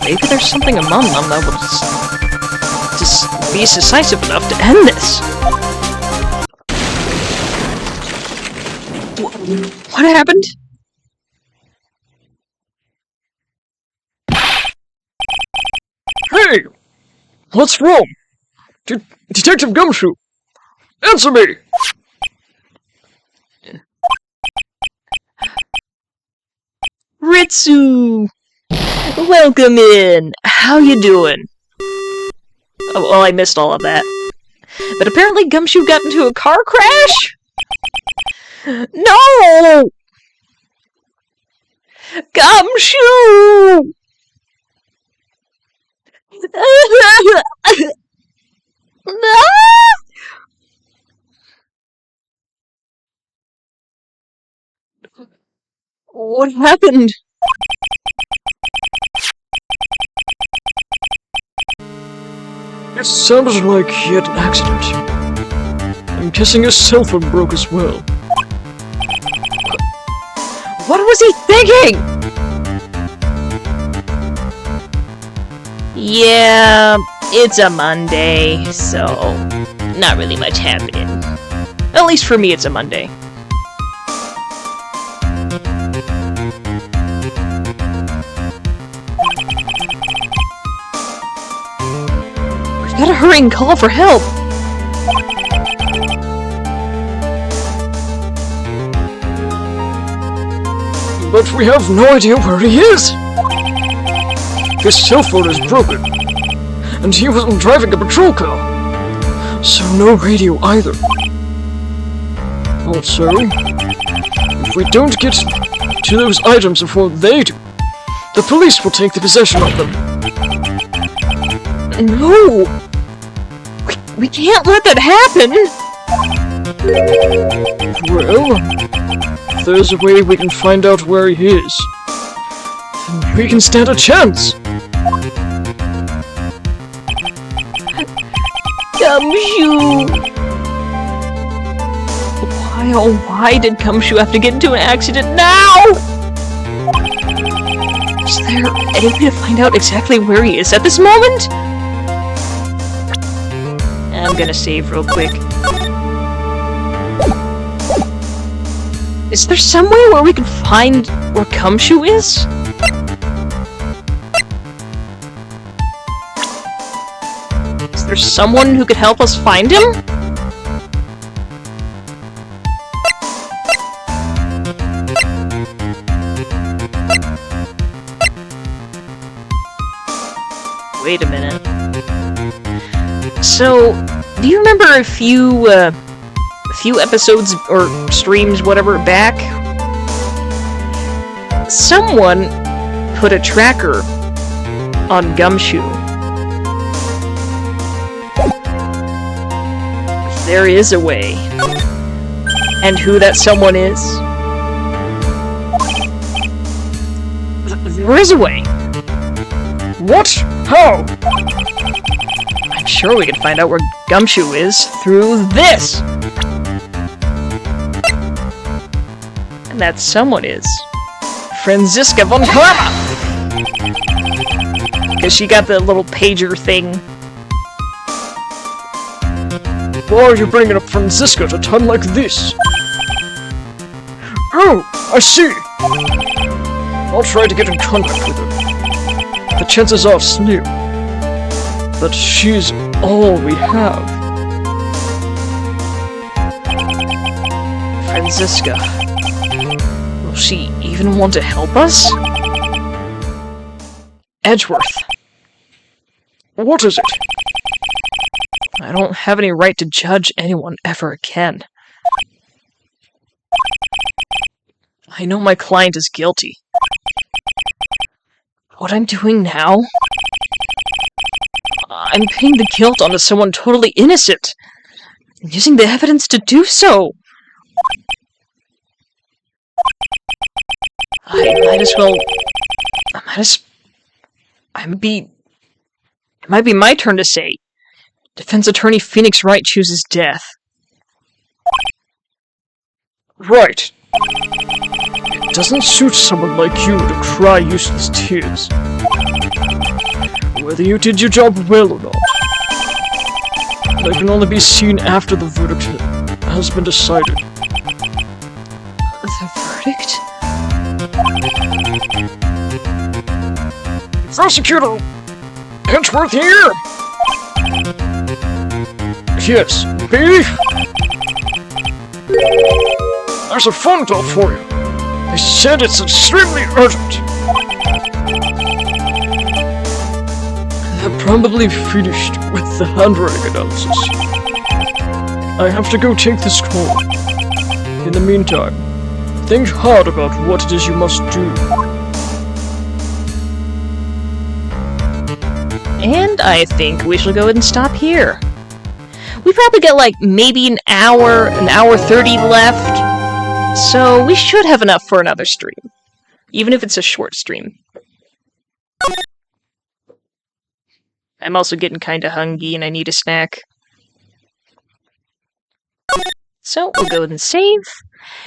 Maybe there's something among them that will just be decisive enough to end this. What happened? Hey! What's wrong? Detective Gumshoe! Answer me! Ritsu! Welcome in! How you doing? Oh, well, I missed all of that. But apparently Gumshoe got into a car crash? No! Gumshoe! No! What happened? It sounded like he had an accident. I'm guessing his cell phone broke as well. What was he thinking? Yeah, it's a Monday, so not really much happening. At least for me, it's a Monday. We gotta hurry and call for help. But we have no idea where he is! His cell phone is broken, and he wasn't driving a patrol car, so no radio either. Also, if we don't get to those items before they do, the police will take the possession of them. No! We can't let that happen! Well, if there's a way we can find out where he is, then we can stand a chance! Gumshoe! Why, oh why did Gumshoe have to get into an accident now? Is there any way to find out exactly where he is at this moment? I'm gonna save real quick. Is there some way where we can find where Gumshoe is? Is there someone who could help us find him? Wait a minute. So, do you remember a few episodes or streams, whatever, back? Someone put a tracker on Gumshoe. There is a way. And who that someone is? There is a way. What? How? I'm sure we can find out where Gumshoe is through this! And that someone is Franziska von Klammer! Because she got the little pager thing. Why are you bringing up Franziska at a time like this? Oh, I see. I'll try to get in contact with her. The chances are slim. But she's all we have. Franziska. Will she even want to help us? Edgeworth. What is it? I don't have any right to judge anyone ever again. I know my client is guilty. What I'm doing now? I'm pinning the guilt onto someone totally innocent, and using the evidence to do so. It might be my turn to say. Defense attorney Phoenix Wright chooses death. Right. It doesn't suit someone like you to cry useless tears. Whether you did your job well or not, that can only be seen after the verdict has been decided. The verdict? Prosecutor Edgeworth here! Yes, baby? There's a phone call for you. They said it's extremely urgent. They're probably finished with the handwriting analysis. I have to go take this call. In the meantime, think hard about what it is you must do. And I think we shall go ahead and stop here. We probably got like maybe an hour 30 left. So we should have enough for another stream. Even if it's a short stream. I'm also getting kinda hungry and I need a snack. So we'll go ahead and save.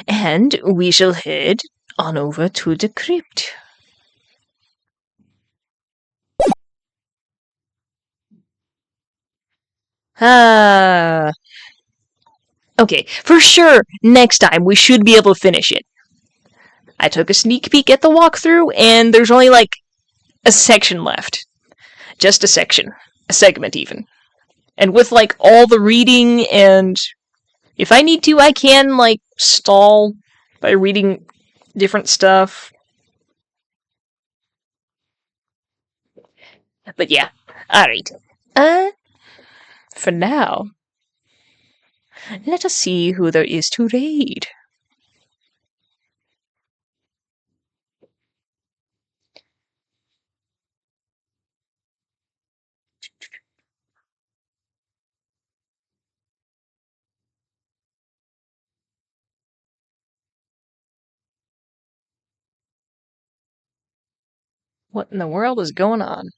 And we shall head on over to the crypt. Okay, for sure, next time we should be able to finish it. I took a sneak peek at the walkthrough, and there's only like a section left. Just a section. A segment, even. And with like all the reading, and if I need to, I can like stall by reading different stuff. But yeah, alright. For now, let us see who there is to raid. What in the world is going on?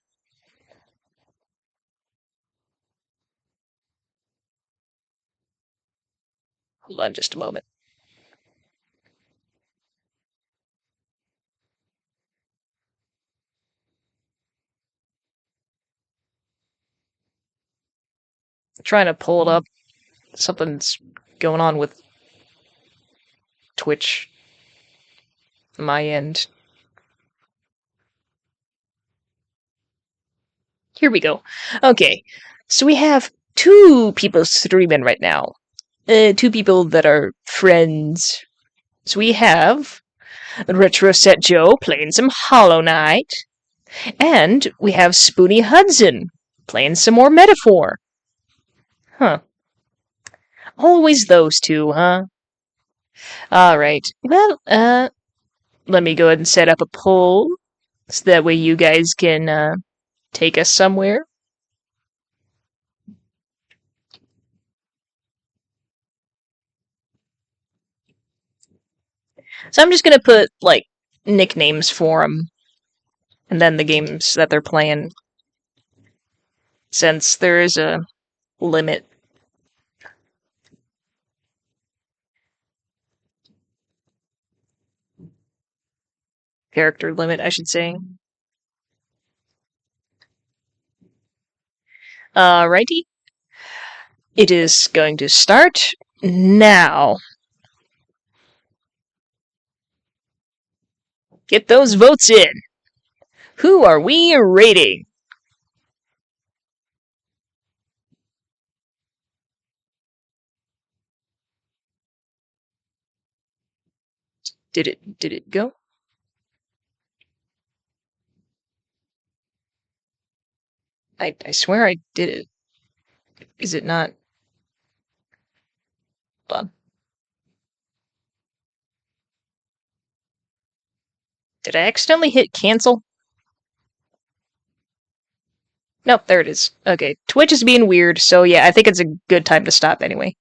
Hold on just a moment. Trying to pull it up. Something's going on with Twitch. My end. Here we go. Okay, so we have two people streaming right now. Two people that are friends. So we have Retro Set Joe playing some Hollow Knight. And we have Spoony Hudson playing some more Metaphor. Huh. Always those two, huh? Alright. Well, let me go ahead and set up a poll. So that way you guys can, take us somewhere? So I'm just gonna put, like, nicknames for them, and then the games that they're playing, since there is a limit. Character limit, I should say. Righty. It is going to start now. Get those votes in. Who are we rating? Did it go? I swear I did it. Is it not? Hold on. Did I accidentally hit cancel? Nope, there it is. Okay, Twitch is being weird, so yeah, I think it's a good time to stop anyway.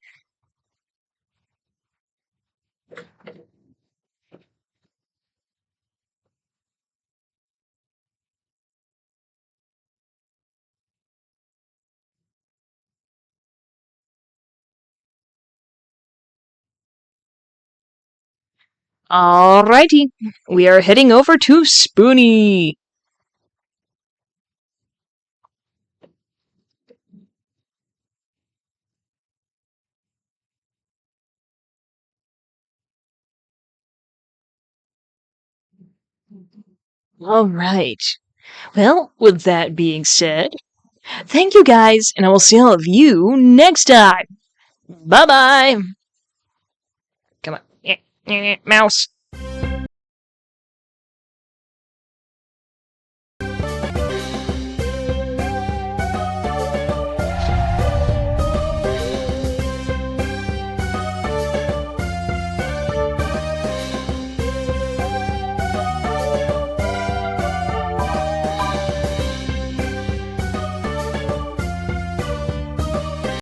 Alrighty, we are heading over to Spoonie. Alright. Well, with that being said, thank you guys, and I will see all of you next time. Bye-bye. Come on. Mouse.